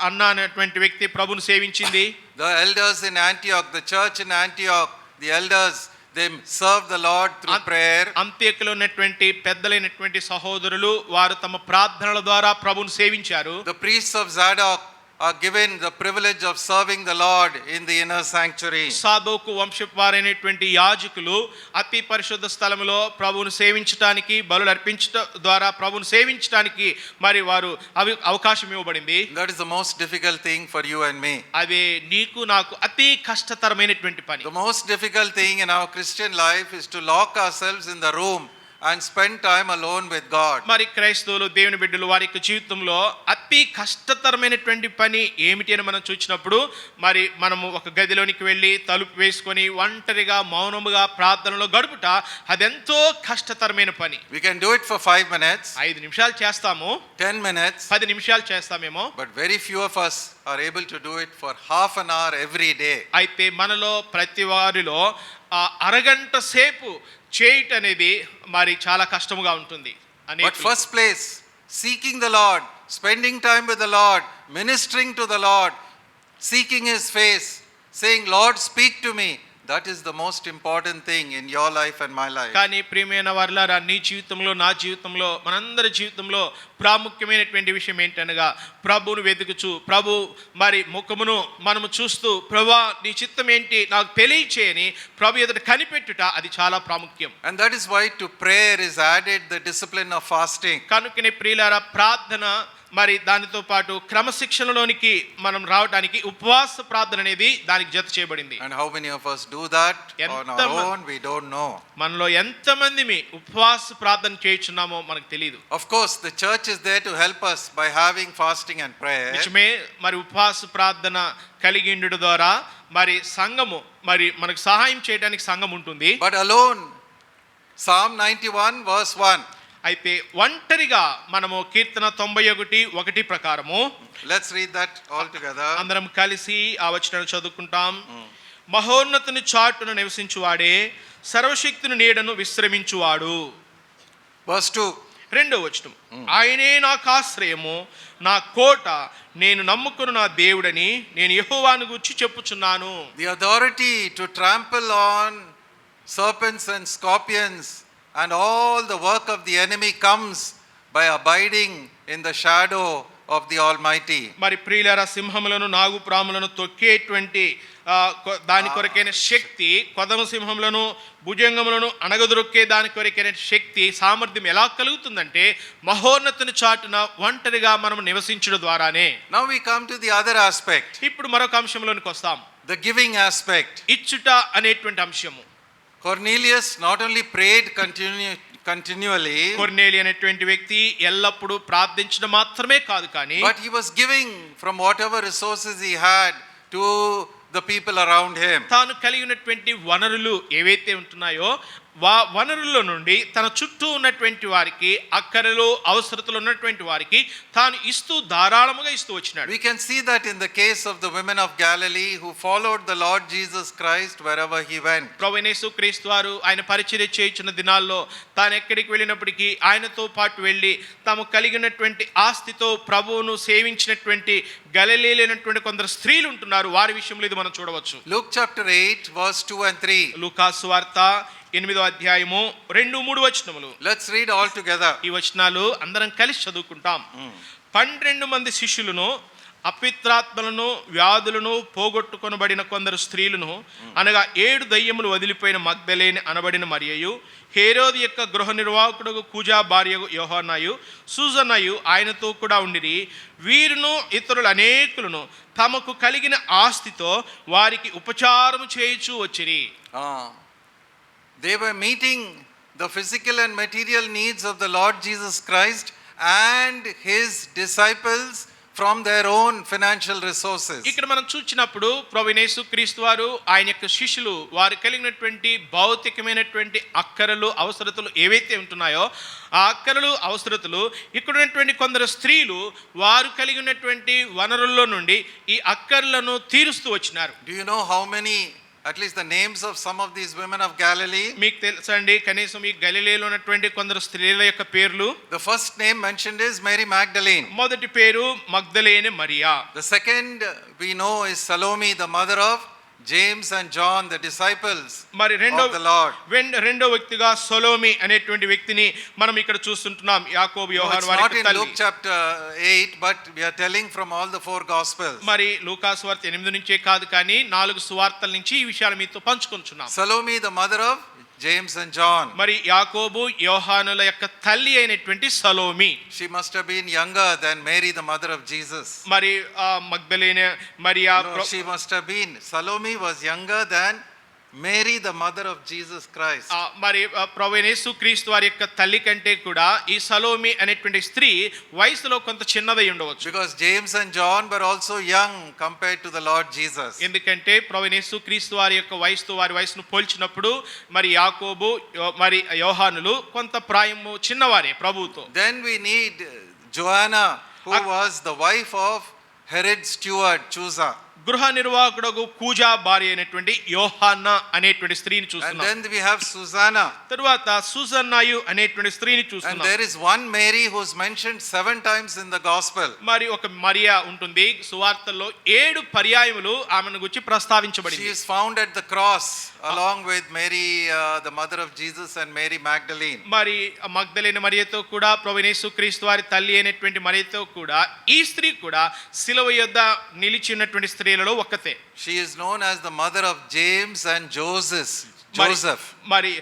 అన్న అనేటువంటి వ్యక్తి ప్రభుని సేవించింది. The elders in Antioch, the church in Antioch, the elders, they served the Lord through prayer. అంత్యోక్యలో ఉన్నటువంటి పెద్దలైనటువంటి సహోదరులు వారు తమ ప్రార్థనల ద్వారా ప్రభుని సేవించారు. The priests of Zadok are given the privilege of serving the Lord in the inner sanctuary. సాదోకు వంశపు వారైనటువంటి యాజకులు అతి పరిశుద్ధ స్థలములో ప్రభువును సేవించడానికి, బలులు అర్పించడం ద్వారా ప్రభువును సేవించడానికి మరి వారు అవకాశం ఇవ్వబడింది. That is the most difficult thing for you and me. అదే నీకు నాకు అతి కష్టతరమైనటువంటి పని. The most difficult thing in our Christian life is to lock ourselves in the room and spend time alone with God. మరి క్రైస్తవులు దేవుని బిడ్డలు వారి యొక్క జీవితంలో అతి కష్టతరమైనటువంటి పని ఏమిటి అని మనం చూసినప్పుడు మరి మనము ఒక గదిలోనికి వెళ్ళి తలుపు వేసుకొని ఒంటరిగా మౌనముగా ప్రార్థనలో గడుపుట అదెంతో కష్టతరమైన పని. We can do it for 5 minutes, 5 నిమిషాలు చేస్తాము, 10 minutes, 10 నిమిషాలు చేస్తామేమో, but very few of us are able to do it for half an hour every day. అయితే మనలో ప్రతి వారిలో అరగంట సేపు చేయటం అనేది మరి చాలా కష్టముగా ఉంటుంది. But first place, seeking the Lord, spending time with the Lord, ministering to the Lord, seeking his face, saying, Lord, speak to me. That is the most important thing in your life and my life. కానీ ప్రియమైన వారలారా, నీ జీవితంలో, నా జీవితంలో, మనందరి జీవితంలో ప్రాముఖ్యమైనటువంటి విషయం ఏంటనగా ప్రభువును వెతుకుచు ప్రభు మరి ముఖమును మనము చూస్తూ ప్రభువా నీ చిత్తం ఏంటి నాకు తెలియచేయని ప్రభు ఎదుట కనిపెట్టుట అది చాలా ప్రాముఖ్యం. And that is why to prayer is added the discipline of fasting. కనుకనే ప్రియులారా, ప్రార్థన మరి దానితో పాటు క్రమశిక్షణలోనికి మనం రావడానికి ఉపవాస ప్రార్థన అనేది దానికి జత చేయబడింది. And how many of us do that on our own, we don't know. మనలో ఎంతమంది ఉపవాస ప్రార్థన చేయుచున్నామో మనకు తెలియదు. Of course, the church is there to help us by having fasting and prayer. నిజమే, మరి ఉపవాస ప్రార్థన కలిగి ఉండుట ద్వారా మరి సంఘము మరి మనకు సహాయం చేయడానికి సంఘం ఉంటుంది. But alone, Psalm 91 verse 1. అయితే ఒంటరిగా మనము కీర్తన 91:1 ప్రకారము, Let's read that all together. అందరం కలిసి ఆ వచనాన్ని చదువుకుంటాం. మహోన్నతుని చాటును నివసించువాడే సర్వశక్తుని నీడను విశ్రమించువాడు. Verse 2. 2వ వచనం, ఆయనే నాకు ఆశ్రయము, నా కోట, నేను నమ్ముకున్న నా దేవుడని నేను యెహోవాను గూర్చి చెప్పుచున్నాను. The authority to trample on serpents and scorpions and all the work of the enemy comes by abiding in the shadow of the Almighty. మరి ప్రియులారా, సింహములను నాగుపాములను తొక్కేటువంటి దాని కొరకైన శక్తి, కొదమ సింహములను భుజంగములను అణగదొక్కే దాని కొరకైన శక్తి సామర్థ్యం ఎలా కలుగుతుందంటే మహోన్నతుని చాటున ఒంటరిగా మనం నివసించడం ద్వారానే. Now we come to the other aspect. ఇప్పుడు మరొక అంశంలోనికి వస్తాం, The giving aspect. ఇచ్చుట అనేటువంటి అంశము. Cornelius not only prayed continually, కొర్నేలి అనేటువంటి వ్యక్తి ఎల్లప్పుడూ ప్రార్థించడం మాత్రమే కాదు కానీ, but he was giving from whatever resources he had to the people around him. తాను కలిగి ఉన్నటువంటి వనరులు ఏవైతే ఉంటున్నాయో వనరుల నుండి తన చుట్టూ ఉన్నటువంటి వారికి, అక్కరలో అవసరతలు ఉన్నటువంటి వారికి తాను ఇస్తూ ధారాళముగా ఇస్తూ వచ్చినాడు. We can see that in the case of the women of Galilee who followed the Lord Jesus Christ wherever he went. ప్రభువైన యేసుక్రీస్తు వారు ఆయన పరిచర్య చేయుచున్న దినాల్లో తాను ఎక్కడికి వెళ్ళినప్పటికీ ఆయనతో పాటు వెళ్ళి తాము కలిగి ఉన్నటువంటి ఆస్తితో ప్రభువును సేవించినటువంటి గలిలయైనటువంటి కొందరు స్త్రీలు ఉంటున్నారు. వారి విషయంలో ఇది మనం చూడవచ్చు. Luke chapter 8 verse 2 and 3. లూకా సువార్త 8వ అధ్యాయము 2-3 వచనములు. Let's read all together. ఈ వచనాలు అందరం కలిసి చదువుకుంటాం. 12 మంది శిష్యులను అపిత్రాత్మలను వ్యాధులను పోగొట్టుకొనబడిన కొందరు స్త్రీలను అనగా 7 దయ్యములు వదిలిపోయిన మగ్దలేని అనబడిన మరియయు, హేరోదు యొక్క గృహ నిర్వాహకుడు కూజా భార్య యోహానాయు, సూజన్నయు ఆయనతో కూడా ఉండిరి. వీరును ఇతరులు అనేకులను తమకు కలిగిన ఆస్తితో వారికి ఉపచారము చేయుచూ వచ్చిరి. They were meeting the physical and material needs of the Lord Jesus Christ and his disciples from their own financial resources. ఇక్కడ మనం చూచినప్పుడు ప్రభువైన యేసుక్రీస్తు వారు ఆయన యొక్క శిష్యులు వారు కలిగినటువంటి భౌతికమైనటువంటి అక్కరలు అవసరతలు ఏవైతే ఉంటున్నాయో ఆ అక్కరలు అవసరతలు ఇక్కడ ఉన్నటువంటి కొందరు స్త్రీలు వారు కలిగి ఉన్నటువంటి వనరుల్లో నుండి ఈ అక్కర్లను తీరుస్తూ వచ్చినారు. Do you know how many, at least the names of some of these women of Galilee? మీకు తెలుసండి కనీసం ఈ గలిలయలో ఉన్నటువంటి కొందరు స్త్రీల యొక్క పేర్లు. The first name mentioned is Mary Magdalene. మొదటి పేరు మగ్దలేనే Mariya. The second we know is Salome, the mother of James and John, the disciples మరి of the Lord. రెండో వ్యక్తిగా సొలోమి అనేటువంటి వ్యక్తిని మనం ఇక్కడ చూస్తుంటున్నాం. యాకోబు No, యోహాను it's వారి not యొక్క in తల్లి. Luke chapter 8, but we are telling from all the 4 gospels. మరి లూకా సువార్త 8 నుంచే కాదు కానీ 4 సువార్తల నుంచి ఈ విషయాలు మీతో పంచుకుంటున్నాం. Salome, the mother of James and John. మరి యాకోబు యోహానుల యొక్క తల్లి అయినటువంటి Salomi. She must have been younger than Mary, the mother of Jesus. మరి మగ్దలేనే Mariya No, she must have been. Salome was younger than Mary, the mother of Jesus Christ. మరి ప్రభువైన యేసుక్రీస్తు వారి యొక్క తల్లి కంటే కూడా ఈ సలోమి అనేటువంటి స్త్రీ వయసులో కొంత చిన్నదై ఉండవచ్చు. Because James and John were also young compared to the Lord Jesus. ఎందుకంటే ప్రభువైన యేసుక్రీస్తు వారి యొక్క వయసుతో వారి వయసును పోల్చినప్పుడు మరి యాకోబు మరి యోహానులు కొంత ప్రాయము చిన్నవారే ప్రభువుతో. Then we need Joanna, who was the wife of Herod steward Chuza. గృహ నిర్వాహకుడు కూజా భార్య అయినటువంటి యోహాన్నా అనేటువంటి స్త్రీని And చూస్తున్నాం. then we have Susanna. తరువాత సూజన్నాయు అనేటువంటి స్త్రీని And చూస్తున్నాం. there is one Mary who's mentioned 7 times in the gospel. మరి ఒక మరియా ఉంటుంది సువార్తల్లో 7 పర్యాయములు ఆమెను గురించి She ప్రస్తావించబడింది. is found at the cross along with Mary, the mother of Jesus, and Mary Magdalene. మరి మగ్దలేని మరియతో కూడా ప్రభువైన యేసుక్రీస్తు వారి తల్లి అయినటువంటి మరియతో కూడా ఈ స్త్రీ కూడా సిలువ యొద్ద నిలిచి ఉన్నటువంటి స్త్రీలలో ఒక్కతే. She is known as the mother of James and Joseph. మరి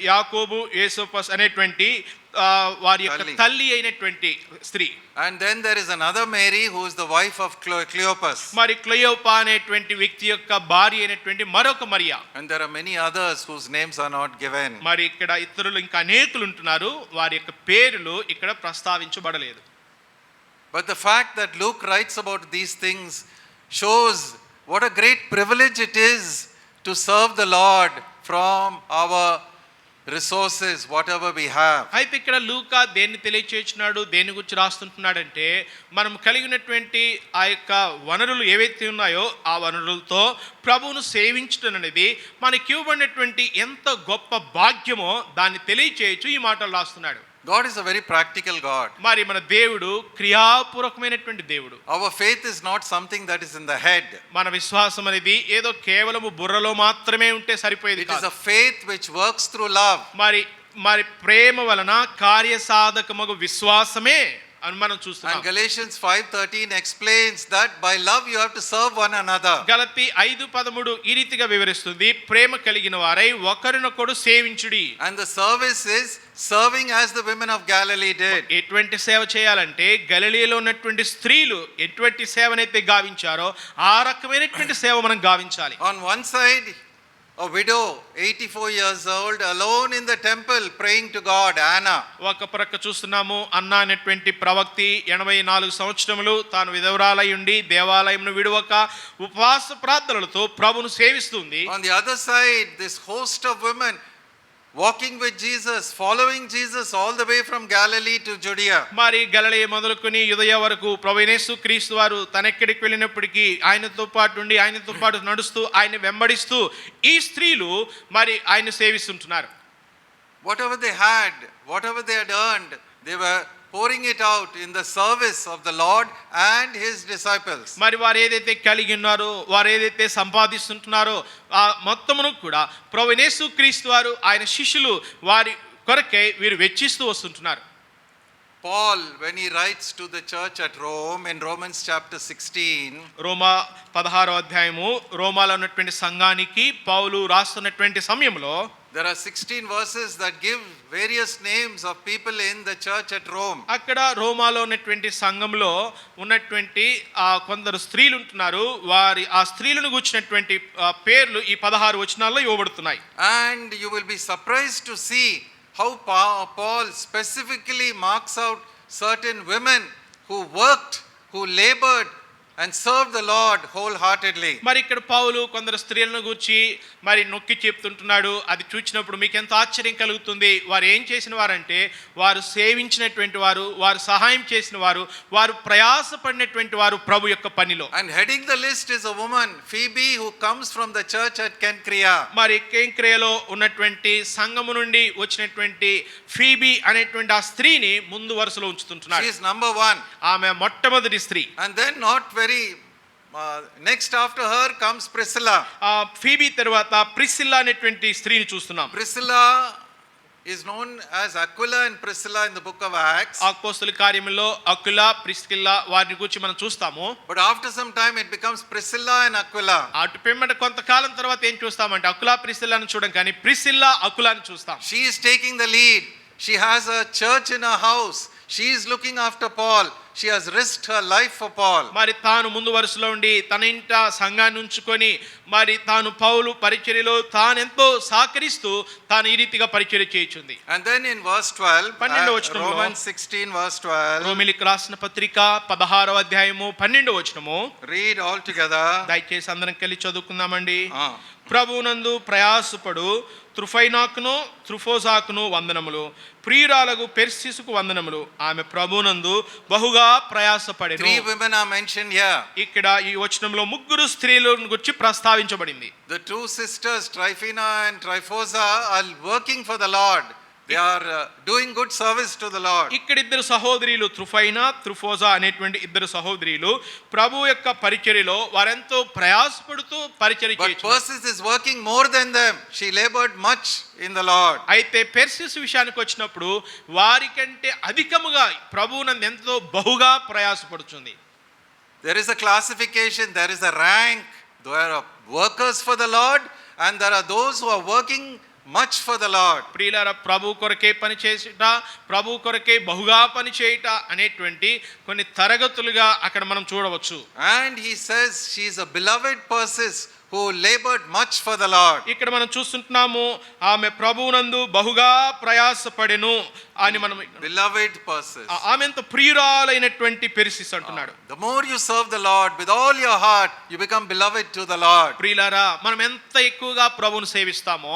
యాకోబు యేసోపస్ అనేటువంటి వారి యొక్క తల్లి అయినటువంటి స్త్రీ. And then there is another Mary who is the wife of Cleopas. మరి క్లెయోపా అనేటువంటి వ్యక్తి యొక్క భార్య అయినటువంటి మరొక Mariya. And there are many others whose names are not given. మరి ఇక్కడ ఇతరులు ఇంకా అనేకులు ఉంటున్నారు వారి యొక్క పేర్లు ఇక్కడ ప్రస్తావించబడలేదు. But the fact that Luke writes about these things shows what a great privilege it is to serve the Lord from our resources, whatever we have. అయితే ఇక్కడ లూకా దేన్ని తెలియచేస్తున్నాడు, దేని గురించి రాస్తుంటున్నాడంటే మనం కలిగినటువంటి ఆ యొక్క వనరులు ఏవైతే ఉన్నాయో ఆ వనరులతో ప్రభువును సేవించడం అనేది మనకి ఇవ్వబడినటువంటి ఎంత గొప్ప భాగ్యమో దాన్ని తెలియచేయచ్చు ఈ మాటలు రాస్తున్నాడు. God is a very practical God. మరి మన దేవుడు క్రియాపూర్వకమైనటువంటి దేవుడు. Our faith is not something that is in the head. మన విశ్వాసం అనేది ఏదో కేవలము బుర్రలో మాత్రమే ఉంటే సరిపోయేది It is కాదు. a faith which works through love. మరి ప్రేమ వలన కార్యసాధకమగు విశ్వాసమే అని మనం చూస్తున్నాం. And Galatians 5:13 explains that by love you have to serve one another. గలతీ 5:13 ఈ రీతిగా వివరిస్తుంది, ప్రేమ కలిగిన వారై ఒకరినొకడు సేవించుడి. And the service is serving as the women of Galilee did. ఎటువంటి సేవ చేయాలంటే గలిలయలో ఉన్నటువంటి స్త్రీలు ఎటువంటి సేవనైతే గావించారో ఆ రకమైనటువంటి సేవ మనం గావించాలి. On one side, a widow 84 years old alone in the temple praying to God, Anna. ఒక ప్రక్క చూస్తున్నాము అన్నా అనేటువంటి ప్రవక్తి 84 సంవత్సరములు తాను విధవరాలై ఉండి దేవాలయంను విడువక ఉపవాస ప్రార్థనలతో ప్రభువును సేవిస్తుంది. On the other side, this host of women walking with Jesus, following Jesus all the way from Galilee to Judea. మరి గలిలయ మొదలుకొని యూదయ వరకు ప్రభువైన యేసుక్రీస్తు వారు తనెక్కడికి వెళ్ళినప్పటికీ ఆయనతో పాటు ఉండి ఆయనతో పాటు నడుస్తూ ఆయన వెంబడిస్తూ ఈ స్త్రీలు మరి ఆయన సేవిస్తుంటున్నారు. Whatever they had earned, they were pouring it out in the service of the Lord and his disciples. మరి వారు ఏదైతే కలిగి ఉన్నారో వారు ఏదైతే సంపాదిస్తుంటున్నారో ఆ మొత్తమును కూడా ప్రభువైన యేసుక్రీస్తు వారు ఆయన శిష్యులు వారి కొరకై వీరు వెచ్చిస్తూ వస్తుంటున్నారు. Paul, when he writes to the church at Rome in Romans chapter 16, రోమా 16వ అధ్యాయము రోమాలో ఉన్నటువంటి సంఘానికి పౌలు రాస్తున్నటువంటి సమయంలో there are 16 verses that give various names of people in the church at Rome. అక్కడ రోమాలో ఉన్నటువంటి సంఘంలో ఉన్నటువంటి కొందరు స్త్రీలు ఉంటున్నారు. వారి ఆ స్త్రీలను గూర్చినటువంటి పేర్లు ఈ 16 వచనాల్లో ఇవ్వబడుతున్నాయి. And you will be surprised to see how Paul specifically marks out certain women who worked, who labored and served the Lord wholeheartedly. మరి ఇక్కడ పౌలు కొందరు స్త్రీలను గూర్చి మరి నొక్కి చెప్తుంటున్నాడు. అది చూసినప్పుడు మీకు ఎంత ఆశ్చర్యం కలుగుతుంది. వారు ఏం చేసిన వారంటే వారు సేవించినటువంటి వారు, వారు సహాయం చేసిన వారు, వారు ప్రయాసపడినటువంటి వారు ప్రభు యొక్క పనిలో. And heading the list is a woman, Phoebe, who comes from the church at Cenchrea. మరి కెంక్రేయలో ఉన్నటువంటి సంఘము నుండి వచ్చినటువంటి ఫీబీ అనేటువంటి ఆ స్త్రీని ముందు వరుసలో ఉంచుతుంటున్నాడు. She is number 1. ఆమె మొట్టమొదటి స్త్రీ. And then not very next after her comes Priscilla. Phoebe తర్వాత ప్రిస్సిల్లా అనేటువంటి స్త్రీని చూస్తున్నాం. Priscilla is known as Aquila and Priscilla in the book of Acts. అపోస్తలుల కార్యములో అక్విలా ప్రిస్కిల్లా వారిని గురించి మనం చూస్తాము. But after some time it becomes Priscilla and Aquila. అటు పిమ్మట కొంతకాలం తర్వాత ఏం చూస్తామంటే అక్విలా ప్రిస్కిల్లాను చూడం కానీ ప్రిస్సిల్లా అక్విలాని చూస్తాం. She is taking the lead. She has a church in her house. She is looking after Paul. She has risked her life for Paul. మరి తాను ముందు వరుసలో ఉండి తన ఇంట సంఘాన్ని ఉంచుకొని మరి తాను పౌలు పరిచర్యలో తాను ఎంతో సహకరిస్తూ తాను ఈ రీతిగా పరిచర్య చేయుచుంది. And then in verse 12, Romans 16 verse 12, రోమీయులకు రాసిన పత్రిక 16వ అధ్యాయము 12వ వచనము read all together. దయచేసి అందరం కలిసి చదువుకుందామండి. ప్రభువునందు ప్రయాసపడు త్రుఫైనాకును త్రుఫోజాకును వందనములు, ప్రియురాలకు పెర్సిసుకు వందనములు. ఆమె ప్రభువునందు బహుగా ప్రయాసపడెను. 3 women are mentioned here. ఇక్కడ ఈ వచనంలో 3 స్త్రీలను గురించి ప్రస్తావించబడింది. The 2 sisters Tryphena and Tryphosa are working for the Lord. They are doing good service to the Lord. ఇక్కడ ఇద్దరు సహోదరులు త్రుఫైనా త్రుఫోజా అనేటువంటి ఇద్దరు సహోదరులు ప్రభు యొక్క పరిచర్యలో వారెంతో ప్రయాసపడుతూ పరిచర్య చేస్తున్నారు. But Persis is working more than them. She labored much in the Lord. అయితే పెర్సిస్ విషయానికి వచ్చినప్పుడు వారికంటే అధికముగా ప్రభువునందు ఎంతో బహుగా ప్రయాసపడుతుంది. There is a classification, there is a rank. There are workers for the Lord and there are those who are working much for the Lord. ప్రియులారా, ప్రభు కొరకే పని చేయుట, ప్రభు కొరకే బహుగా పని చేయుట అనేటువంటి కొన్ని తరగతులుగా అక్కడ మనం చూడవచ్చు. And he says she is a beloved Persis who labored much for the Lord. ఇక్కడ మనం చూస్తుంటున్నాము ఆమె ప్రభువునందు బహుగా ప్రయాసపడెను అని మనం beloved Persis. ఆమె ఎంత ప్రియురాలైనటువంటి పెర్సిస్ అంటున్నాడు. The more you serve the Lord with all your heart, you become beloved to the Lord. ప్రియులారా, మనం ఎంత ఎక్కువగా ప్రభువును సేవిస్తామో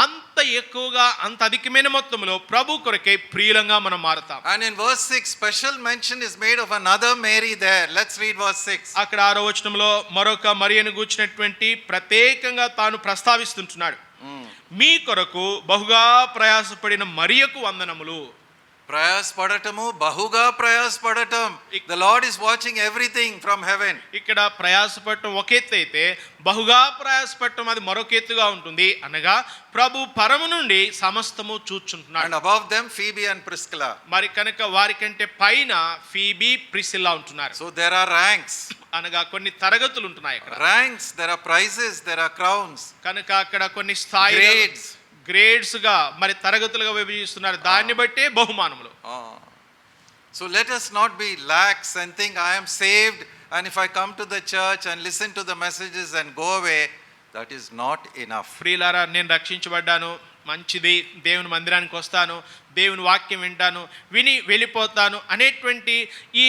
అంత ఎక్కువగా అంత అధికమైన మొత్తంలో ప్రభు కొరకే ప్రియులంగా మనం మారతాం. And in verse 6 special mention is made of another Mary there. Let's read verse 6. అక్కడ 6వ వచనంలో మరొక మరియను గూర్చినటువంటి ప్రత్యేకంగా తాను ప్రస్తావిస్తుంటున్నాడు. మీ కొరకు బహుగా ప్రయాసపడిన మరియకు వందనములు. ప్రయాసపడటము, బహుగా ప్రయాసపడటం. The Lord is watching everything from heaven. ఇక్కడ ప్రయాసపడటం ఒక ఎత్తు అయితే బహుగా ప్రయాసపడటం అది మరొక ఎత్తుగా ఉంటుంది. అనగా ప్రభు పరము నుండి సమస్తము చూచుంటున్నాడు. And above them Phoebe and Priscilla. మరి కనుక వారికంటే పైన ఫీబీ ప్రిసిల్లా ఉంటున్నారు. So there are ranks. అనగా కొన్ని తరగతులు ఉంటున్నాయి అక్కడ. Ranks, there are prizes, there are crowns. కనుక అక్కడ కొన్ని స్థాయి గ్రేడ్స్ గా మరి తరగతులుగా విభజిస్తున్నారు. దాన్ని బట్టే బహుమానములు. So let us not be lax and think I am saved and if I come to the church and listen to the messages and go away, that is not enough. ప్రియులారా, నేను రక్షించబడ్డాను, మంచిది, దేవుని మందిరానికి వస్తాను, దేవుని వాక్యం వింటాను, విని వెళ్ళిపోతాను అనేటువంటి ఈ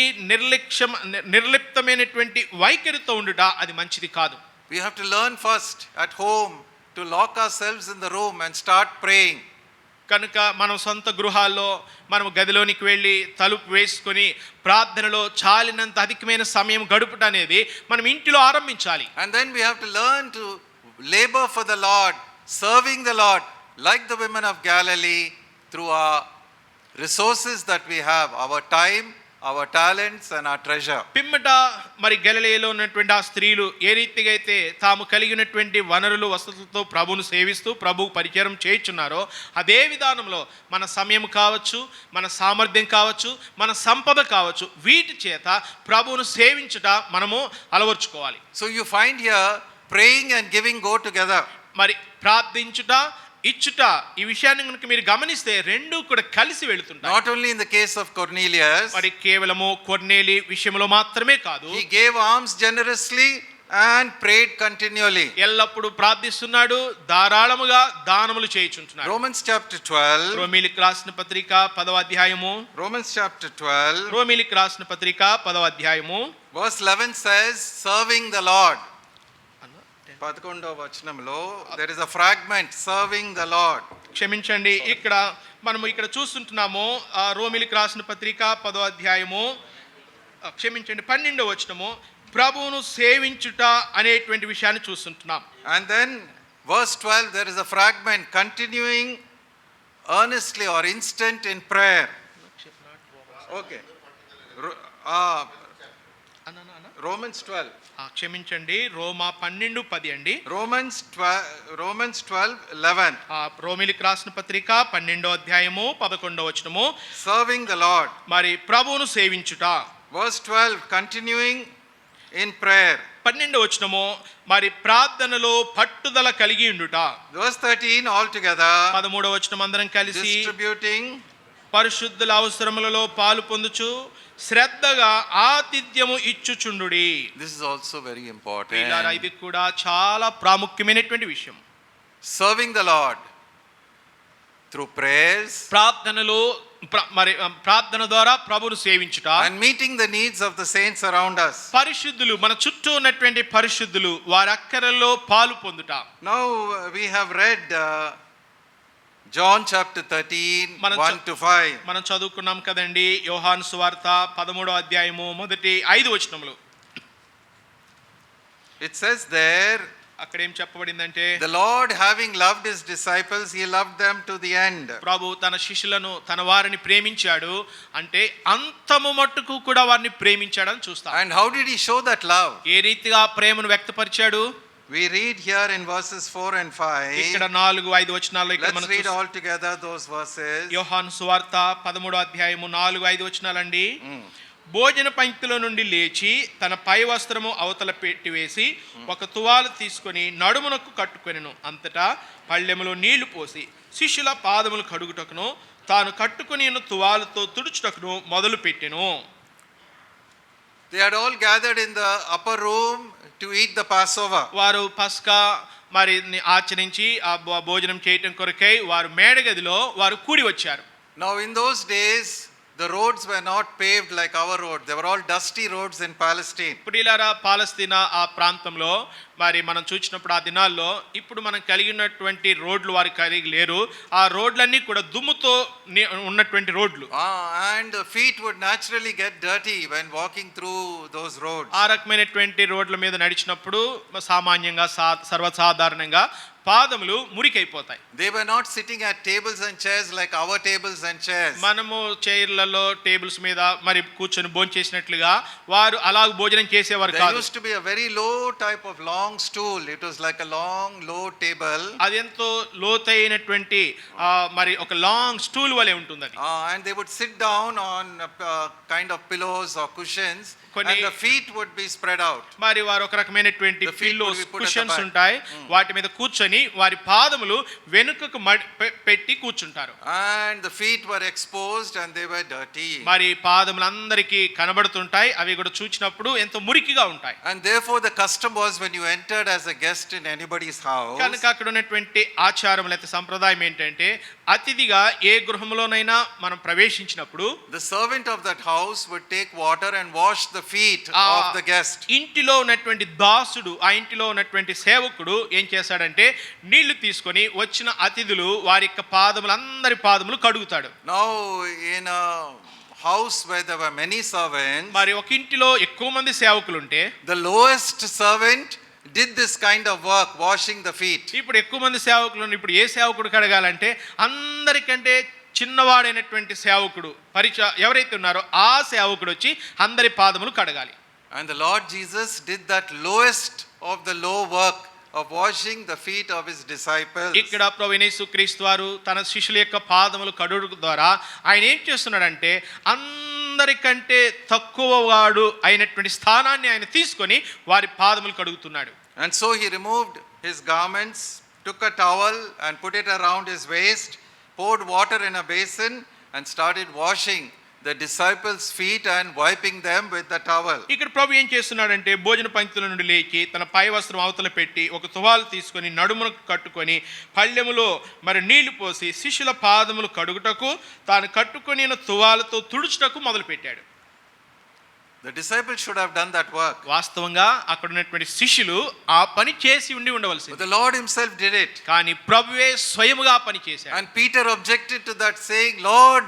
నిర్లిప్తమైనటువంటి వైఖరితో ఉండుట అది మంచిది కాదు. We have to learn first at home to lock ourselves in the room and start praying. కనుక మనం సొంత గృహాల్లో మనం గదిలోనికి వెళ్ళి తలుపు వేసుకొని ప్రార్థనలో చాలినంత అధికమైన సమయం గడుపుట అనేది మనం ఇంటిలో ఆరంభించాలి. And then we have to learn to labor for the Lord, serving the Lord like the women of Galilee through our resources that we have, our time, our talents and our treasure. పిమ్మట మరి గలిలయలో ఉన్నటువంటి ఆ స్త్రీలు ఏ రీతిగా అయితే తాము కలిగినటువంటి వనరులు వసతులతో ప్రభువును సేవిస్తూ ప్రభువు పరిచయం చేయుచున్నారో అదే విధానంలో మన సమయం కావచ్చు, మన సామర్థ్యం కావచ్చు, మన సంపద కావచ్చు, వీటి చేత ప్రభువును సేవించుట మనము అలవర్చుకోవాలి. So you find here praying and giving go together. మరి ప్రార్థించుట, ఇచ్చుట, ఈ విషయాన్ని కనుక మీరు గమనిస్తే రెండు కూడా కలిసి వెళుతుంటాయి. Not only in the case of Cornelius, మరి కేవలము కొర్నేలి విషయంలో మాత్రమే కాదు, he gave alms generously and prayed continually. ఎల్లప్పుడూ ప్రార్థిస్తున్నాడు, ధారాళముగా దానములు చేయుచుంటున్నాడు. Romans chapter 12. రోమీయులకు రాసిన పత్రిక 10వ అధ్యాయము. Romans chapter 12. రోమీయులకు రాసిన పత్రిక 10వ అధ్యాయము Verse 11 says, serving the Lord. 11వ వచనంలో there is a fragment, serving the Lord. క్షమించండి, మనము ఇక్కడ చూస్తుంటున్నాము రోమీయులకు రాసిన పత్రిక 10వ అధ్యాయము, క్షమించండి 12వ వచనము, ప్రభువును సేవించుట అనేటువంటి విషయాన్ని చూస్తుంటున్నాం. And then verse 12 there is a fragment, continuing earnestly or instant in prayer. Okay. Romans 12. క్షమించండి, రోమా 12:10 అండి. Romans 12:11. రోమీయులకు రాసిన పత్రిక 12వ అధ్యాయము 11వ వచనము, serving the Lord. మరి ప్రభువును సేవించుట. Verse 12 continuing in prayer. 12వ వచనము, మరి ప్రార్థనలో పట్టుదల కలిగి ఉండుట. Verse 13 all together. 13వ వచనం అందరం కలిసి, distributing, పరిశుద్ధుల అవసరములలో పాలు పొందుచు శ్రద్ధగా ఆతిథ్యము ఇచ్చుచుండుడి. This is also very important. ఇది కూడా చాలా ప్రాముఖ్యమైనటువంటి విషయం. Serving the Lord through prayers, ప్రార్థనలో మరి ప్రార్థన ద్వారా ప్రభువును సేవించుట, and meeting the needs of the saints around us. పరిశుద్ధులు, మన చుట్టూ ఉన్నటువంటి పరిశుద్ధులు వారి అక్కరల్లో పాలు పొందుట. Now we have read John chapter 13 1 to 5. మనం చదువుకున్నాం కదండి యోహాను సువార్త 13వ అధ్యాయము మొదటి 5 వచనములు. It says there, అక్కడ ఏం చెప్పబడిందంటే, the Lord having loved his disciples, he loved them to the end. ప్రభు తన శిష్యులను, తన వారిని ప్రేమించాడు అంటే అంతము మట్టుకు కూడా వారిని ప్రేమించాడని చూస్తాం. And how did he show that love? ఏ రీతిగా ప్రేమను వ్యక్తపరిచాడు? We read here in verses 4 and 5. ఇక్కడ 4-5 వచనాల్లో ఇక్కడ మనం read all together those verses. యోహాను సువార్త 13వ అధ్యాయము 4-5 వచనాలండి. భోజన పంక్తిలో నుండి లేచి తన పై వస్త్రము అవతల పెట్టివేసి ఒక తువాలు తీసుకొని నడుమునకు కట్టుకొనెను. అంతటా పళ్ళెములో నీళ్లు పోసి శిష్యుల పాదములు కడుగుటకును తాను కట్టుకొని తువాలుతో తుడుచుటకును మొదలు పెట్టెను. They had all gathered in the upper room to eat the Passover. వారు పస్కా మరి ఆచరించి ఆ భోజనం చేయటం కొరకై వారు మేడగదిలో వారు కూడి వచ్చారు. Now in those days the roads were not paved like our road. They were all dusty roads in Palestine. ఇప్పుడిలారా పాలస్తీనా ఆ ప్రాంతంలో మరి మనం చూసినప్పుడు ఆ దినాల్లో ఇప్పుడు మనం కలిగినటువంటి రోడ్లు వారికి కలిగి లేరు. ఆ రోడ్లన్నీ కూడా దుమ్ముతో ఉన్నటువంటి రోడ్లు. And feet would naturally get dirty when walking through those roads. ఆ రకమైనటువంటి రోడ్ల మీద నడిచినప్పుడు సామాన్యంగా సర్వసాధారణంగా పాదములు మురికైపోతాయి. They were not sitting at tables and chairs like our tables and chairs. మనము చైర్లలో టేబుల్స్ మీద మరి కూర్చొని భోజనం చేసినట్లుగా వారు అలాగ భోజనం చేసేవారు కాదు. There used to be a very low type of long stool. It was like a long low table. అది ఎంతో లోతైనటువంటి మరి ఒక లాంగ్ స్టూల్ వలె ఉంటుంది అది. And they would sit down on kind of pillows or cushions. And the feet would be spread out. మరి వారు ఒక రకమైనటువంటి పిల్లోస్ కుషన్స్ ఉంటాయి, వాటి మీద కూర్చొని వారి పాదములు వెనుకకు పెట్టి కూర్చుంటారు. And the feet were exposed and they were dirty. మరి పాదములు అందరికీ కనబడుతుంటాయి, అవి కూడా చూచినప్పుడు ఎంతో మురికిగా ఉంటాయి. And therefore the custom was when you entered as a guest in anybody's house. కనుక అక్కడ ఉన్నటువంటి ఆచారం లేదా సంప్రదాయం ఏంటంటే అతిథిగా ఏ గృహంలోనైనా మనం ప్రవేశించినప్పుడు the servant of that house would take water and wash the feet of the guest. ఇంటిలో ఉన్నటువంటి దాసుడు, ఆ ఇంటిలో ఉన్నటువంటి సేవకుడు ఏం చేశాడంటే నీళ్లు తీసుకొని వచ్చిన అతిథులు వారి యొక్క పాదములు అందరి పాదములు కడుగుతాడు. Now in a house where there were many servants, మరి ఒక ఇంటిలో ఎక్కువ మంది సేవకులు ఉంటే the lowest servant did this kind of work, washing the feet. ఇప్పుడు ఎక్కువ మంది సేవకులు ఇప్పుడు ఏ సేవకుడు కడగాలంటే అందరికంటే చిన్నవాడైనటువంటి సేవకుడు ఎవరైతే ఉన్నారో ఆ సేవకుడు వచ్చి అందరి పాదములు కడగాలి. And the Lord Jesus did that lowest of the low work of washing the feet of his disciples. ఇక్కడ ప్రభువైన యేసుక్రీస్తు వారు తన శిష్యుల యొక్క పాదములు కడుగుట ద్వారా ఆయన ఏం చేస్తున్నాడంటే అందరికంటే తక్కువ వాడు అయినటువంటి స్థానాన్ని ఆయన తీసుకొని వారి పాదములు కడుగుతున్నాడు. And so he removed his garments, took a towel and put it around his waist, poured water in a basin and started washing the disciples' feet and wiping them with the towel. ఇక్కడ ప్రభు ఏం చేస్తున్నాడంటే భోజన పంక్తుల నుండి లేచి తన పై వస్త్రం అవతల పెట్టి ఒక తువాలు తీసుకొని నడుమును కట్టుకొని పళ్ళెములో మరి నీళ్లు పోసి శిష్యుల పాదములు కడుగుటకు తాను కట్టుకొని తువాలతో తుడుచుటకు మొదలు పెట్టాడు. The disciples should have done that work. వాస్తవంగా అక్కడ ఉన్నటువంటి శిష్యులు ఆ పని చేసి ఉండవలసింది. But the Lord himself did it. కానీ ప్రభువే స్వయముగా పని చేశాడు. And Peter objected to that, saying, Lord,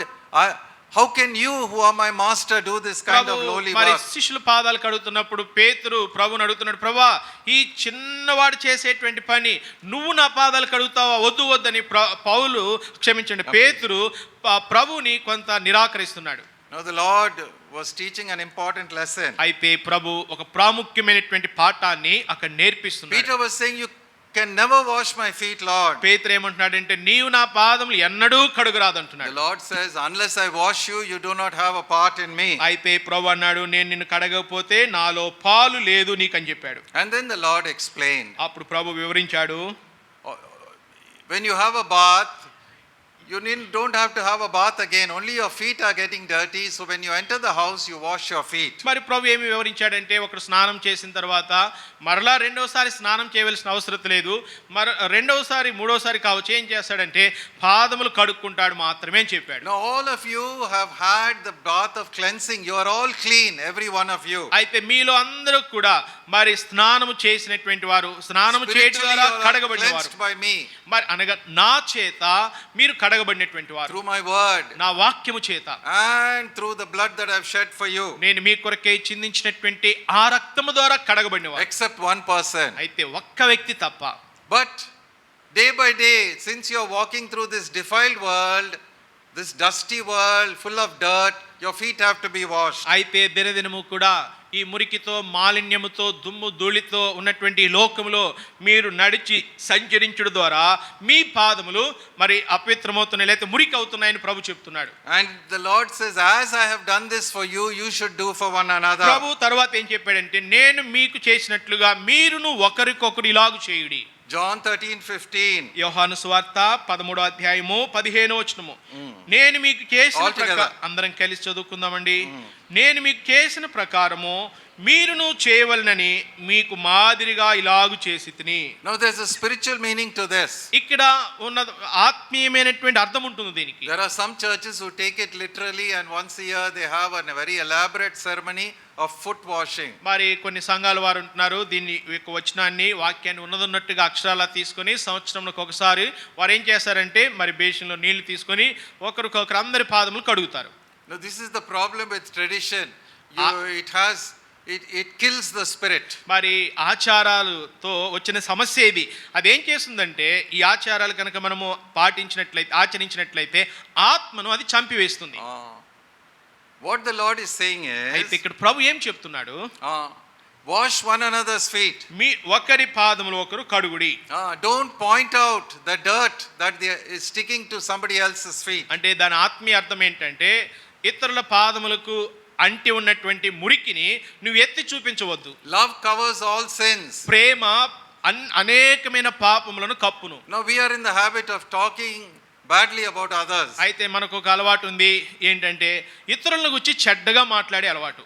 how can you, who are my master, do this kind of lowly మరి work? శిష్యుల పాదాలు కడుగుతున్నప్పుడు పేతురు ప్రభువుని అడుగుతున్నాడు, ప్రభువా ఈ చిన్నవాడు చేసేటువంటి పని నువ్వు నా పాదాలు కడుగుతావా? వద్దు వద్దని పేతురు ప్రభువుని కొంత నిరాకరిస్తున్నాడు. Now the Lord was teaching an important lesson. అయితే ప్రభు ఒక ప్రాముఖ్యమైనటువంటి పాఠాన్ని అక్కడ నేర్పిస్తున్నాడు. Peter was saying, you can never wash my feet, Lord. పేతురు ఏమంటున్నాడంటే నీవు నా పాదములు ఎన్నడూ కడుగురాదు అంటున్నాడు. The Lord says, unless I wash you, you do not have a part in me. అయితే ప్రభు అన్నాడు, నేను నిన్ను కడగకపోతే నాలో పాలు లేదు నీకని చెప్పాడు. And then the Lord explained. అప్పుడు ప్రభు వివరించాడు, when you have a bath, you don't have to have a bath again. Only your feet are getting dirty. So when you enter the house, you wash your feet. మరి ప్రభు ఏమి వివరించాడంటే ఒకడు స్నానం చేసిన తర్వాత మరలా రెండోసారి స్నానం చేయవలసిన అవసరం లేదు. రెండోసారి మూడోసారి కావచ్చు ఏం చేస్తాడంటే పాదములు కడుక్కుంటాడు మాత్రమే అని చెప్పాడు. Now all of you have had the bath of cleansing. You are all clean, every one of you. అయితే మీలో అందరూ కూడా మరి స్నానము చేసినటువంటి వారు, స్నానము చేయడం ద్వారా కడగబడిన వారు. By me. మరి అనగా నా చేత మీరు కడగబడినటువంటి వారు. Through my word. నా వాక్యము చేత. And through the blood that I have shed for you. నేను మీ కొరకై చిందించినటువంటి ఆ రక్తము ద్వారా కడగబడిన వారు. Except one person. అయితే ఒక్క వ్యక్తి తప్ప. But day by day, since you are walking through this defiled world, this dusty world full of dirt, your feet have to be washed. అయితే దినదినము కూడా ఈ మురికితో మాలిన్యముతో దుమ్ము ధూళితో ఉన్నటువంటి లోకములో మీరు నడిచి సంచరించడం ద్వారా మీ పాదములు మరి అపవిత్రమవుతున్నాయి లేకపోతే మురికి అవుతున్నాయని ప్రభు చెప్తున్నాడు. And the Lord says, as I have done this for you, you should do for one another. ప్రభు తర్వాత ఏం చెప్పాడంటే నేను మీకు చేసినట్లుగా మీరును ఒకరికొకరు ఇలాగు చేయుడి. John 13:15. యోహాను సువార్త 13వ అధ్యాయము 15వ వచనము. నేను మీకు చేసిన ప్రకారం అందరం కలిసి చదువుకుందామండి. నేను మీకు చేసిన ప్రకారము మీరును చేయవలనని మీకు మాదిరిగా ఇలాగు చేసితిని. Now there's a spiritual meaning to this. ఇక్కడ ఉన్న ఆత్మీయమైనటువంటి అర్థం ఉంటుంది దీనికి. There are some churches who take it literally and once a year they have a very elaborate ceremony of foot washing. మరి కొన్ని సంఘాల వారు ఉంటున్నారు దీన్ని వచనాన్ని వాక్యాన్ని ఉన్నదన్నట్టుగా అక్షరాలా తీసుకొని సంవత్సరంలో ఒకసారి వారు ఏం చేస్తారంటే మరి బేసిన్లో నీళ్లు తీసుకొని ఒకరికొకరు అందరి పాదములు కడుగుతారు. Now this is the problem with tradition. It kills the spirit. మరి ఆచారాలతో వచ్చిన సమస్య ఇది. అదేం చేస్తుందంటే ఈ ఆచారాలు కనుక మనము ఆచరించినట్లయితే ఆత్మను అది చంపివేస్తుంది. What the Lord is saying is, అయితే ఇక్కడ ప్రభు ఏం చెప్తున్నాడు, wash one another's feet. మీ ఒకరి పాదములు ఒకరు కడుగుడి. Don't point out the dirt that is sticking to somebody else's feet. అంటే దాని ఆత్మీయ అర్థం ఏంటంటే ఇతరుల పాదములకు అంటి ఉన్నటువంటి మురికిని నువ్వు ఎత్తి చూపించవద్దు. Love covers all sins. ప్రేమ అనేకమైన పాపములను కప్పును. Now we are in the habit of talking badly about others. అయితే మనకు ఒక అలవాటు ఉంది ఏంటంటే ఇతరుల గురించి చెడ్డగా మాట్లాడే అలవాటు.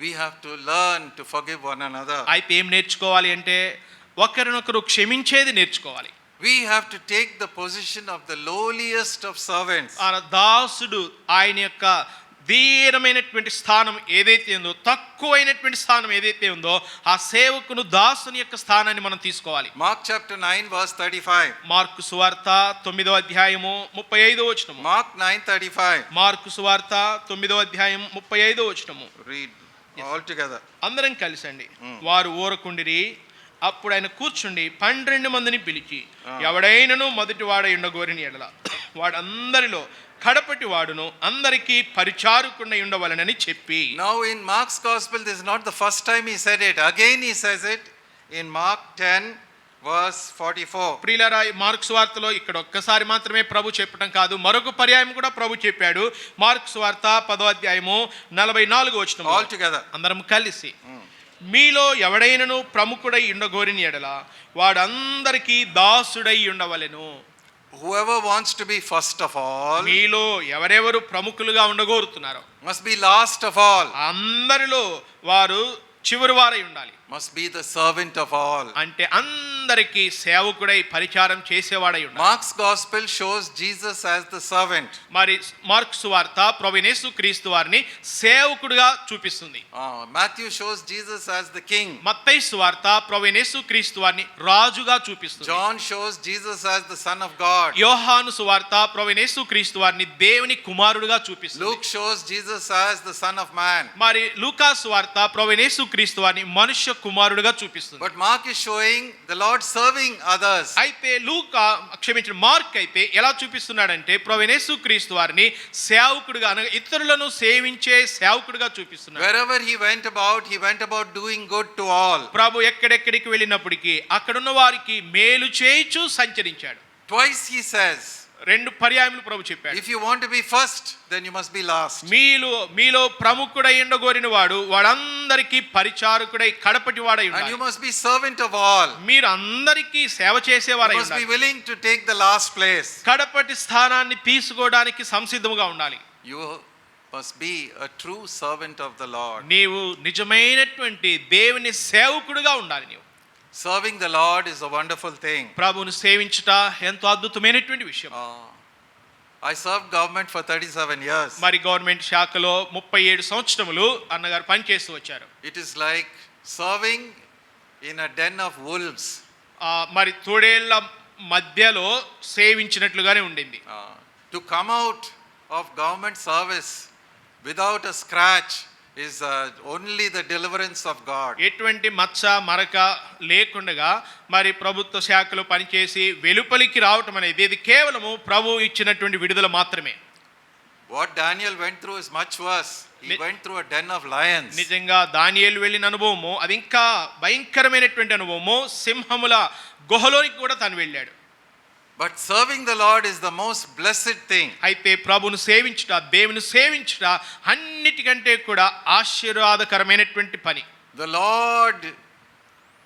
We have to learn to forgive one another. అయితే ఏం నేర్చుకోవాలి అంటే ఒకరినొకరు క్షమించేది నేర్చుకోవాలి. We have to take the position of the lowliest of servants. ఆ దాసుడు ఆయన యొక్క ధీరమైనటువంటి స్థానం ఏదైతే ఉందో, తక్కువైనటువంటి స్థానం ఏదైతే ఉందో ఆ సేవకును దాసుని యొక్క స్థానాన్ని మనం తీసుకోవాలి. Mark chapter 9 verse 35. మార్కు సువార్త 9వ అధ్యాయము 35వ వచనము. Mark 9:35. మార్కు సువార్త 9వ అధ్యాయం 35వ వచనము. Read all together. అందరం కలిసండి. వారు ఊరకుండిరి. అప్పుడు ఆయన కూర్చుండి 12 మందిని పిలిచి ఎవడైనను మొదటి వాడై ఉండగోరిని ఎడల వాడందరిలో కడపటి వాడును, అందరికీ పరిచారకుడై ఉండవలెనని చెప్పి. Now in Mark's gospel, this is not the first time he said it. Again he says it in Mark 10 verse 44. ప్రియులారా, మార్కు సువార్తలో ఇక్కడ ఒక్కసారి మాత్రమే ప్రభు చెప్పడం కాదు, మరొక పర్యాయం కూడా ప్రభు చెప్పాడు. మార్కు సువార్త 10వ అధ్యాయము 44వ వచనం. All together. అందరం కలిసి, మీలో ఎవడైనను ప్రముఖుడై ఉండగోరిన ఎడల వాడందరికీ దాసుడై ఉండవలెను. Whoever wants to be first of all మీలో ఎవరెవరు ప్రముఖులుగా ఉండగోరుతున్నారో must be last of all, అందరిలో వారు చివరి వారై ఉండాలి. must be the servant of all. అంటే అందరికీ సేవకుడై పరిచారం చేసేవాడై ఉండాలి. Mark's gospel shows Jesus as the servant. మరి మార్కు సువార్త ప్రభువైన యేసుక్రీస్తు వారిని సేవకుడిగా చూపిస్తుంది. Matthew shows Jesus as the king. మత్తయి సువార్త ప్రభువైన యేసుక్రీస్తు వారిని రాజుగా చూపిస్తుంది. John shows Jesus as the son of God. యోహాను సువార్త ప్రభువైన యేసుక్రీస్తు వారిని దేవుని కుమారుడుగా చూపిస్తుంది. Luke shows Jesus as the son of man. మరి లూకా సువార్త ప్రభువైన యేసుక్రీస్తు వారిని మనుష్య కుమారుడుగా చూపిస్తుంది. But Mark is showing the Lord serving others. అయితే మార్క్ అయితే ఎలా చూపిస్తున్నాడంటే ప్రభువైన యేసుక్రీస్తు వారిని సేవకుడిగా, అనగా ఇతరులను సేవించే సేవకుడిగా చూపిస్తున్నాడు. Wherever he went about doing good to all. ప్రభు ఎక్కడెక్కడికి వెళ్ళినప్పటికీ అక్కడున్న వారికి మేలు చేయుచు సంచరించాడు. Twice he says, 2 పర్యాయములు ప్రభు చెప్పాడు, if you want to be first, then you must be last. మీలో ప్రముఖుడై ఉండగోరిన వాడు వాడందరికీ పరిచారకుడై కడపటి వాడై And you ఉండాలి. must be servant of all. మీరు అందరికీ సేవ You చేసేవారై must be ఉండాలి. willing to take the last place. కడపటి స్థానాన్ని తీసుకోవడానికి సంసిద్ధముగా ఉండాలి. You must be a true servant of the Lord. నీవు నిజమైనటువంటి దేవుని సేవకుడిగా ఉండాలి. నీవు Serving the Lord is a wonderful thing. ప్రభువును సేవించుట ఎంతో అద్భుతమైనటువంటి విషయం. I served government for 37 years. మరి గవర్నమెంట్ శాఖలో 37 సంవత్సరములు అన్నగారు పనిచేస్తూ వచ్చారు. It is like serving in a den of wolves. మరి తోడేళ్ల మధ్యలో సేవించినట్లుగానే ఉండింది. To come out of government service without a scratch is only the deliverance of God. ఎటువంటి మచ్చ మరక లేకుండా మరి ప్రభుత్వ శాఖలో పనిచేసి వెలుపలికి రావటం అనేది ఇది కేవలము ప్రభు ఇచ్చినటువంటి విడుదల మాత్రమే. What Daniel went through is much worse. He went through a den of lions. నిజంగా దానియేలు వెళ్ళిన అనుభవము అది ఇంకా భయంకరమైనటువంటి అనుభవము. సింహముల గుహలోనికి కూడా తను వెళ్ళాడు. But serving the Lord is the most blessed thing. అయితే ప్రభువును సేవించుట, దేవుని సేవించుట అన్నిటికంటే కూడా ఆశీర్వాదకరమైనటువంటి పని. The Lord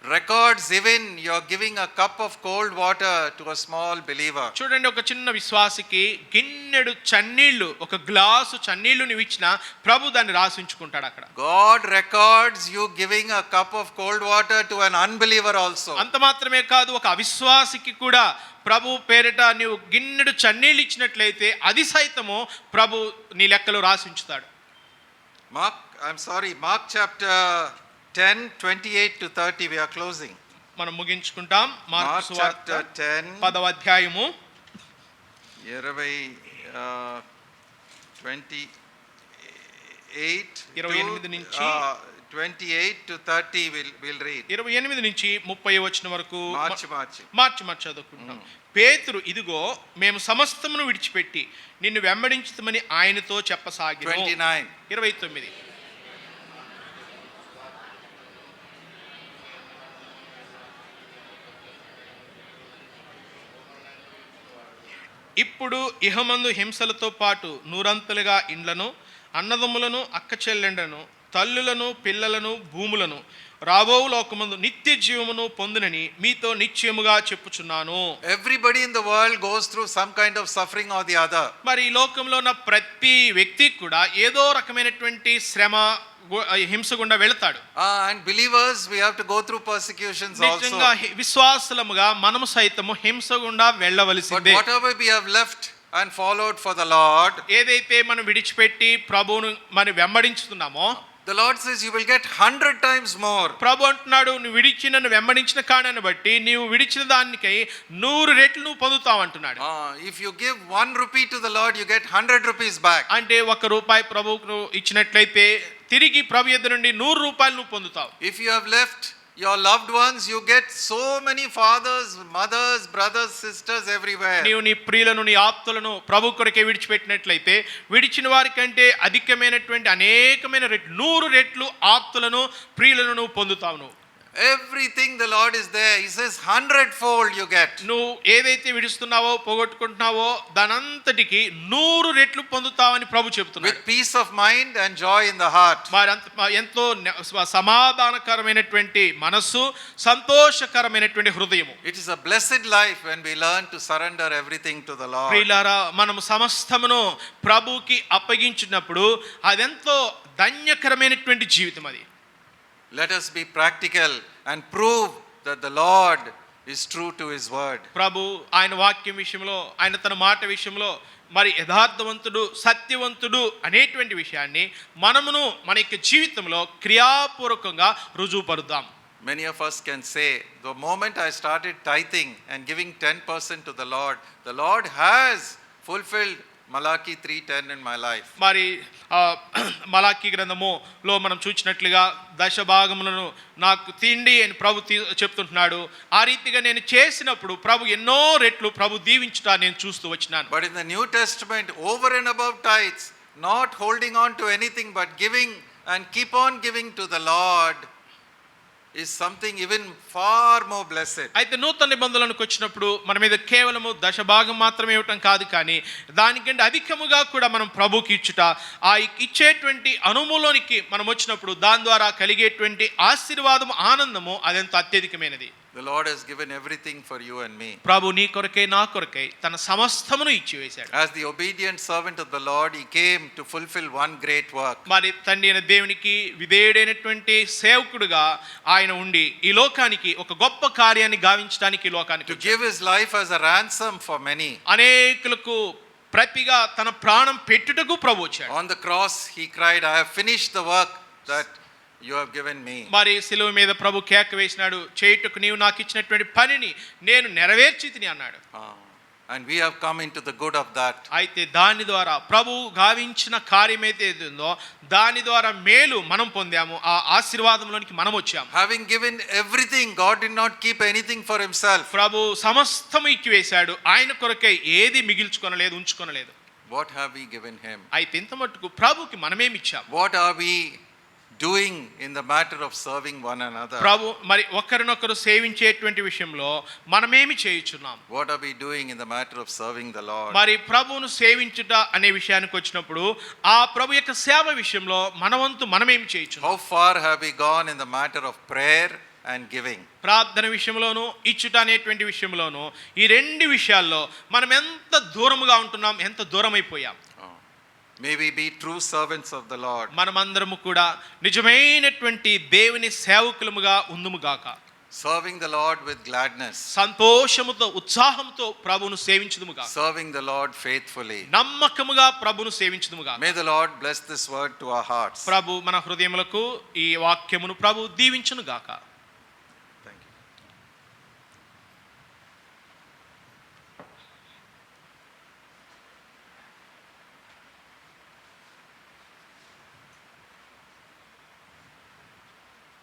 records even you're giving a cup of cold water to a small believer. చూడండి, ఒక చిన్న విశ్వాసికి గిన్నెడు చన్నీళ్లు, ఒక గ్లాసు చన్నీళ్లు నువ్వు ఇచ్చినా ప్రభు దాన్ని రాసించుకుంటాడు అక్కడ. God records you giving a cup of cold water to an unbeliever also. అంత మాత్రమే కాదు, ఒక అవిశ్వాసికి కూడా ప్రభు పేరిట నీవు గిన్నెడు చన్నీళ్ళు ఇచ్చినట్లయితే అది సైతము ప్రభు నీ లెక్కలో రాసించుతాడు. Mark chapter 10, 28 to 30, we are closing. మనం ముగించుకుంటాం. మార్కు సువార్త 10వ అధ్యాయము 28 నుంచి 28 to 30 we'll read. 28 నుంచి 30 వచనం వరకు మార్చి చదువుకుంటాం. పేతురు, ఇదిగో మేము సమస్తమును విడిచిపెట్టి నిన్ను వెంబడించుతామని ఆయనతో చెప్పసాగిన. 29. ఇప్పుడు ఇహమందు హింసలతో పాటు నూరంతలుగా ఇండ్లను, అన్నదమ్ములను, అక్క చెల్లెండ్లను, తల్లులను, పిల్లలను, భూములను రాబో లోకమందు నిత్య జీవమును పొందునని మీతో నిశ్చయముగా చెప్పుచున్నాను. Everybody in the world goes through some kind of suffering or the other. మరి ఈ లోకంలో ఉన్న ప్రతి వ్యక్తి కూడా ఏదో రకమైనటువంటి శ్రమ, హింస గుండా వెళ్తాడు. And believers, we have to go through persecutions also. నిజంగా విశ్వాసులముగా మనము సైతము హింస గుండా వెళ్ళవలసిందే. But whatever we have left and followed for the Lord, ఏదైతే మనం విడిచిపెట్టి ప్రభువును మనం వెంబడించుతున్నామో, the Lord says you will get 100 times more. ప్రభు అంటున్నాడు, నువ్వు విడిచి నన్ను వెంబడించిన కారణాన్ని బట్టి నీవు విడిచిన దానికై 100 రెట్లు నువ్వు పొందుతావు అంటున్నాడు. If you give 1 rupee to the Lord, you get 100 rupees back. అంటే 1 రూపాయి ప్రభువుకు ఇచ్చినట్లయితే తిరిగి ప్రభు యొద్ద నుండి 100 రూపాయలు నువ్వు పొందుతావు. If you have left your loved ones, you get so many fathers, mothers, brothers, sisters everywhere. నీవు నీ ప్రియులను నీ ఆప్తులను ప్రభు కొరకే విడిచిపెట్టినట్లయితే విడిచిన వారి కంటే అధికమైనటువంటి అనేకమైన రెట్లు 100 రెట్లు ఆప్తులను ప్రియులను నువ్వు పొందుతావు. నువ్వు Everything the Lord is there. He says 100-fold you get. నువ్వు ఏదైతే విడుస్తున్నావో పోగొట్టుకుంటున్నావో దానంతటికి 100 రెట్లు పొందుతావని ప్రభు చెప్తున్నాడు. With peace of mind and joy in the heart. మరి ఎంతో సమాధానకరమైనటువంటి మనస్సు, సంతోషకరమైనటువంటి హృదయము. It is a blessed life when we learn to surrender everything to the Lord. ప్రియులారా, మనము సమస్తమును ప్రభువుకి అప్పగించినప్పుడు అదెంతో ధన్యకరమైనటువంటి జీవితం అది. Let us be practical and prove that the Lord is true to his word. ప్రభు ఆయన వాక్యం విషయంలో, ఆయన తన మాట విషయంలో మరి యథార్థవంతుడు, సత్యవంతుడు అనేటువంటి విషయాన్ని మనమును మన యొక్క జీవితంలో క్రియాపూర్వకంగా రుజువుపరుద్దాం. Many of us can say, the moment I started tithing and giving 10% to the Lord has fulfilled Malachi 3:10 in my life. మరి మలాకీ గ్రంథములో మనం చూసినట్లుగా దశభాగములను నాకు తిండి అని ప్రభు చెప్తుంటున్నాడు. ఆ రీతిగా నేను చేసినప్పుడు ప్రభు ఎన్నో రెట్లు ప్రభు దీవించుట నేను చూస్తూ వచ్చినాను. But in the New Testament, over and above tithes, not holding on to anything but giving and keep on giving to the Lord is something even far more blessed. అయితే నూతన నిబంధనలకు వచ్చినప్పుడు మన మీద కేవలము దశభాగం మాత్రమే ఇవ్వటం కాదు, కానీ దానికంటే అధికముగా కూడా మనం ప్రభుకి ఇచ్చుట, ఆ ఇచ్చేటువంటి అనుభవంలోనికి మనం వచ్చినప్పుడు దాని ద్వారా కలిగేటువంటి ఆశీర్వాదము, ఆనందము అదెంత అత్యధికమైనది. The Lord has given everything for you and me. ప్రభు నీ కొరకై నా కొరకై తన సమస్తమును ఇచ్చి వేశాడు. As the obedient servant of the Lord, he came to fulfill one great work. మరి తండ్రి అయిన దేవునికి విధేయుడైనటువంటి సేవకుడుగా ఆయన ఉండి ఈ లోకానికి ఒక గొప్ప కార్యాన్ని గావించడానికి ఈ లోకానికి To give his life as a ransom for many. అనేకులకు ప్రతిగా తన ప్రాణం పెట్టుటకు ప్రభు వచ్చాడు. On the cross he cried, I have finished the work that you have given me. మరి సిలువ మీద ప్రభు కేక వేసినాడు, చేయుటకు నీవు నాకు ఇచ్చినటువంటి పనిని నేను నెరవేర్చితిని అన్నాడు. And we have come into the good of that. అయితే దాని ద్వారా ప్రభు గావించిన కార్యమైతే ఏదో దాని ద్వారా మేలు మనం పొందాము, ఆ ఆశీర్వాదంలోనికి మనం వచ్చాము. Having given everything, God did not keep anything for himself. ప్రభు సమస్తము ఇచ్చి వేశాడు, ఆయన కొరకై ఏది మిగిల్చుకొనలేదు, ఉంచుకొనలేదు. What have we given him? అయితే ఇంత మట్టుకు ప్రభుకి మనమేమి ఇచ్చాము? What are we doing in the matter of serving one another? ప్రభు మరి ఒకరినొకరు సేవించేటువంటి విషయంలో మనమేమి చేయుచున్నాం? What are we doing in the matter of serving the Lord? మరి ప్రభువును సేవించుట అనే విషయానికి వచ్చినప్పుడు ఆ ప్రభు యొక్క సేవ విషయంలో మనవంతు మనమేమి చేయుచున్నాం? How far have we gone in the matter of prayer and giving? ప్రార్థన విషయంలోను ఇచ్చుట అనేటువంటి విషయంలోను ఈ రెండు విషయాల్లో మనం ఎంత దూరముగా ఉంటున్నాం, ఎంత దూరం అయిపోయాం. May we be true servants of the Lord. మనమందరము కూడా నిజమైనటువంటి దేవుని సేవకులముగా ఉందుముగాక. Serving the Lord with gladness. సంతోషముతో, ఉత్సాహంతో ప్రభువును సేవించుదుముగా. Serving the Lord faithfully. నమ్మకముగా ప్రభువును సేవించుదుముగా. May the Lord bless this word to our hearts. ప్రభు మన హృదయములకు ఈ వాక్యమును ప్రభు దీవించునుగాక.